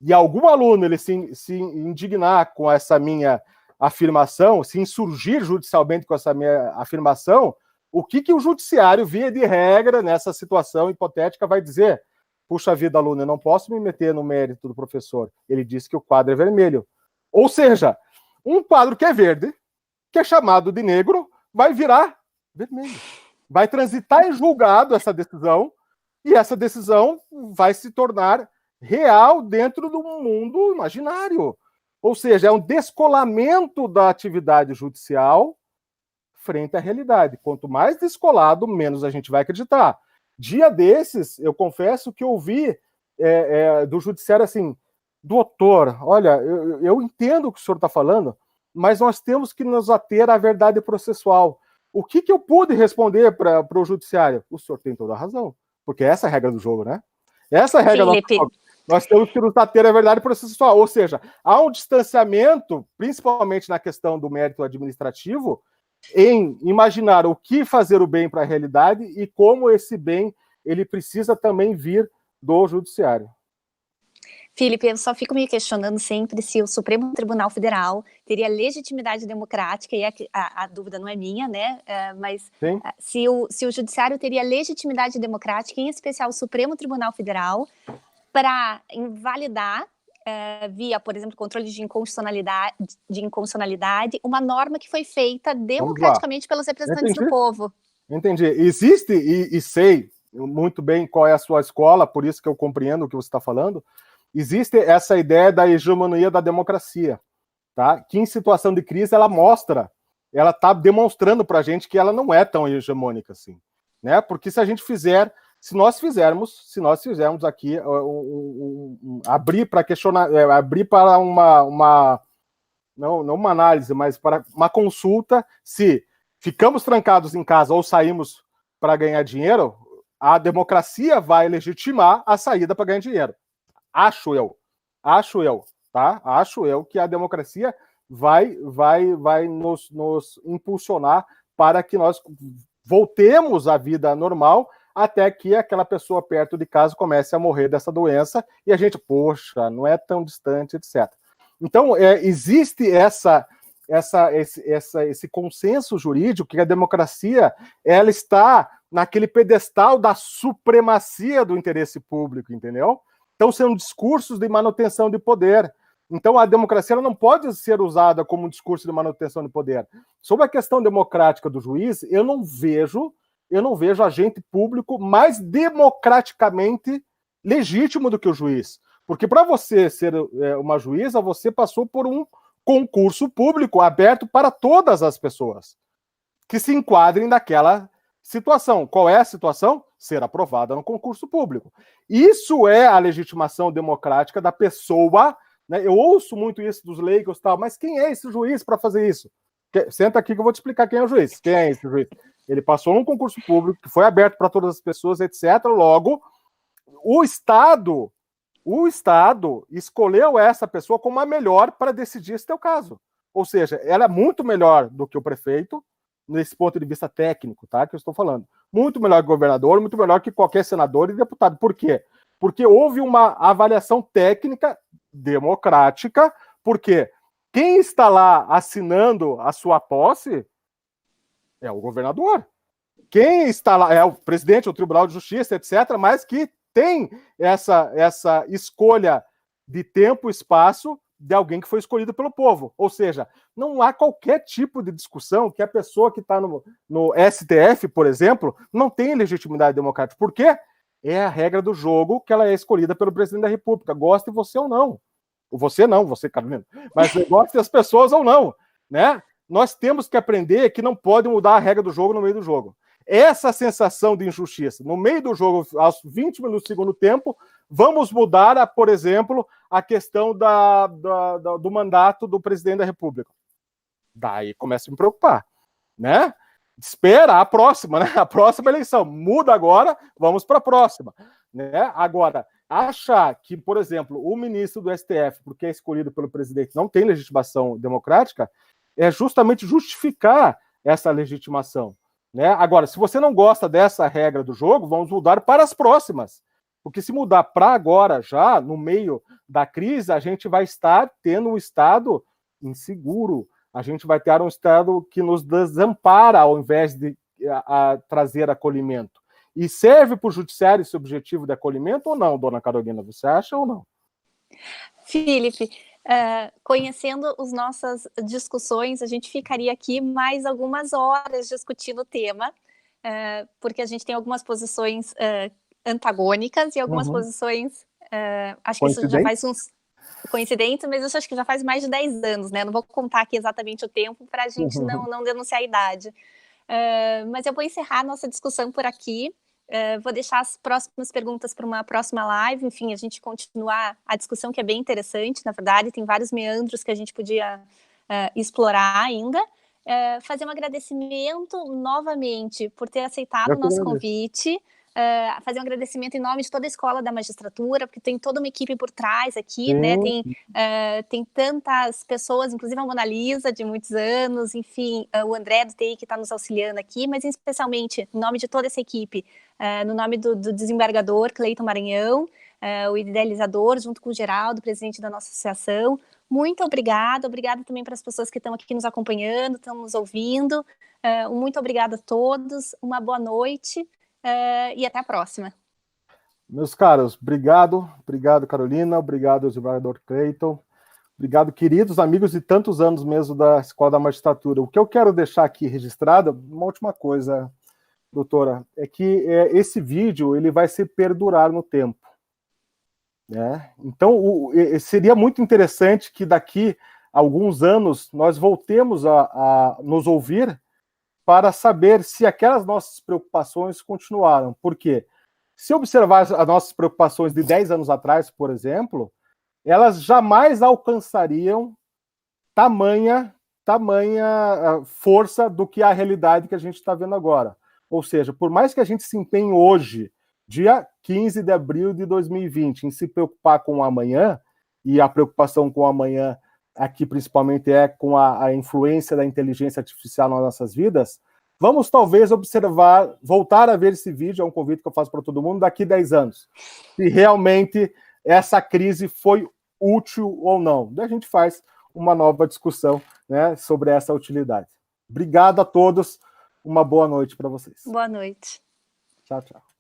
Speaker 2: e algum aluno ele se indignar com essa minha afirmação, se insurgir judicialmente com essa minha afirmação, o que o judiciário, via de regra, nessa situação hipotética, vai dizer? Puxa vida, aluno, eu não posso me meter no mérito do professor. Ele disse que o quadro é vermelho. Ou seja, um quadro que é verde, que é chamado de negro, vai virar vermelho. Vai transitar em julgado essa decisão, e essa decisão vai se tornar real dentro do mundo imaginário. Ou seja, é um descolamento da atividade judicial frente à realidade. Quanto mais descolado, menos a gente vai acreditar. Dia desses, eu confesso que ouvi do judiciário assim, doutor, olha, eu entendo o que o senhor está falando, mas nós temos que nos ater à verdade processual. O que eu pude responder para o judiciário? O senhor tem toda a razão, porque essa é a regra do jogo, né? Essa é a regra do jogo. Nós temos que nos ater à verdade processual, ou seja, há um distanciamento, principalmente na questão do mérito administrativo, em imaginar o que fazer o bem para a realidade e como esse bem ele precisa também vir do judiciário.
Speaker 1: Felipe, eu só fico me questionando sempre se o Supremo Tribunal Federal teria legitimidade democrática, e a dúvida não é minha, né? Mas se o Judiciário teria legitimidade democrática, em especial o Supremo Tribunal Federal, para invalidar, via, por exemplo, controle de inconstitucionalidade, uma norma que foi feita democraticamente pelos representantes do povo.
Speaker 2: Entendi. Existe, e sei muito bem qual é a sua escola, por isso que eu compreendo o que você está falando, existe essa ideia da hegemonia da democracia, tá? Que em situação de crise ela está demonstrando para a gente que ela não é tão hegemônica assim, né? Porque se nós fizermos aqui abrir para questionar, abrir para não uma análise, mas para uma consulta, se ficamos trancados em casa ou saímos para ganhar dinheiro, a democracia vai legitimar a saída para ganhar dinheiro. Acho eu, tá? Acho eu que a democracia vai nos impulsionar para que nós voltemos à vida normal até que aquela pessoa perto de casa comece a morrer dessa doença e a gente, poxa, não é tão distante, etc. Então, existe esse consenso jurídico que a democracia ela está naquele pedestal da supremacia do interesse público, entendeu? Então, são discursos de manutenção de poder. Então, a democracia ela não pode ser usada como um discurso de manutenção de poder. Sobre a questão democrática do juiz, eu não vejo agente público mais democraticamente legítimo do que o juiz. Porque para você ser uma juíza, você passou por um concurso público aberto para todas as pessoas que se enquadrem naquela situação. Qual é a situação? Ser aprovada no concurso público. Isso é a legitimação democrática da pessoa, né? Eu ouço muito isso dos leigos e tal, mas quem é esse juiz para fazer isso? Senta aqui que eu vou te explicar quem é o juiz. Quem é esse juiz? Ele passou num concurso público que foi aberto para todas as pessoas, etc. Logo, o Estado escolheu essa pessoa como a melhor para decidir esse teu caso. Ou seja, ela é muito melhor do que o prefeito, nesse ponto de vista técnico, tá? Que eu estou falando. Muito melhor que o governador, muito melhor que qualquer senador e deputado. Por quê? Porque houve uma avaliação técnica democrática, porque quem está lá assinando a sua posse é o governador. Quem está lá é o presidente, o Tribunal de Justiça, etc., mas que tem essa escolha de tempo e espaço de alguém que foi escolhido pelo povo. Ou seja, não há qualquer tipo de discussão que a pessoa que está no STF, por exemplo, não tem legitimidade democrática. Por quê? É a regra do jogo que ela é escolhida pelo presidente da República. Goste você ou não. Você não, você, Carolina. Mas goste as pessoas ou não, né? Nós temos que aprender que não pode mudar a regra do jogo no meio do jogo. Essa sensação de injustiça, no meio do jogo, aos 20 minutos do segundo tempo, vamos mudar, por exemplo, a questão do mandato do presidente da República. Daí começa a me preocupar, né? Espera a próxima, né? A próxima eleição. Muda agora, vamos para a próxima. Né? Agora, achar que, por exemplo, o ministro do STF, porque é escolhido pelo presidente, não tem legitimação democrática, é justamente justificar essa legitimação. Né? Agora, se você não gosta dessa regra do jogo, vamos mudar para as próximas. Porque se mudar para agora, já, no meio da crise, a gente vai estar tendo um Estado inseguro. A gente vai ter um Estado que nos desampara ao invés de trazer acolhimento. E serve para o judiciário esse objetivo de acolhimento ou não, dona Carolina? Você acha ou não?
Speaker 1: Felipe, conhecendo as nossas discussões, a gente ficaria aqui mais algumas horas discutindo o tema, porque a gente tem algumas posições antagônicas e algumas posições, acho que isso já faz uns coincidentes, mas isso acho que já faz mais de 10 anos, né? Não vou contar aqui exatamente o tempo para a gente não denunciar a idade. Mas eu vou encerrar a nossa discussão por aqui. Vou deixar as próximas perguntas para uma próxima live, enfim, a gente continuar a discussão que é bem interessante, na verdade, tem vários meandros que a gente podia explorar ainda. Fazer um agradecimento novamente por ter aceitado o nosso convite, fazer um agradecimento em nome de toda a Escola da Magistratura, porque tem toda uma equipe por trás aqui, né? Tem tantas pessoas, inclusive a Mona Lisa, de muitos anos, enfim, o André do TI que está nos auxiliando aqui, mas especialmente em nome de toda essa equipe, no nome do desembargador Cleiton Maranhão, o idealizador, junto com o Geraldo, presidente da nossa associação. Muito obrigada também para as pessoas que estão aqui nos acompanhando, estão nos ouvindo. Muito obrigada a todos, uma boa noite. E até a próxima.
Speaker 2: Meus caros, obrigado Carolina, obrigado desembargador Cleiton, obrigado queridos amigos de tantos anos mesmo da Escola da Magistratura. O que eu quero deixar aqui registrado, uma última coisa, doutora, é que esse vídeo ele vai se perdurar no tempo. né? Então, seria muito interessante que daqui a alguns anos nós voltemos a nos ouvir para saber se aquelas nossas preocupações continuaram. Por quê? Se observar as nossas preocupações de 10 anos atrás, por exemplo, elas jamais alcançariam tamanha força do que a realidade que a gente está vendo agora. Ou seja, por mais que a gente se empenhe hoje, dia 15 de abril de 2020, em se preocupar com o amanhã, e a preocupação com o amanhã aqui principalmente é com a influência da inteligência artificial nas nossas vidas, vamos talvez observar, voltar a ver esse vídeo, é um convite que eu faço para todo mundo, daqui 10 anos. Se realmente essa crise foi útil ou não. Daí a gente faz uma nova discussão, né, sobre essa utilidade. Obrigado a todos, uma boa noite para vocês.
Speaker 1: Boa noite.
Speaker 2: Tchau, tchau.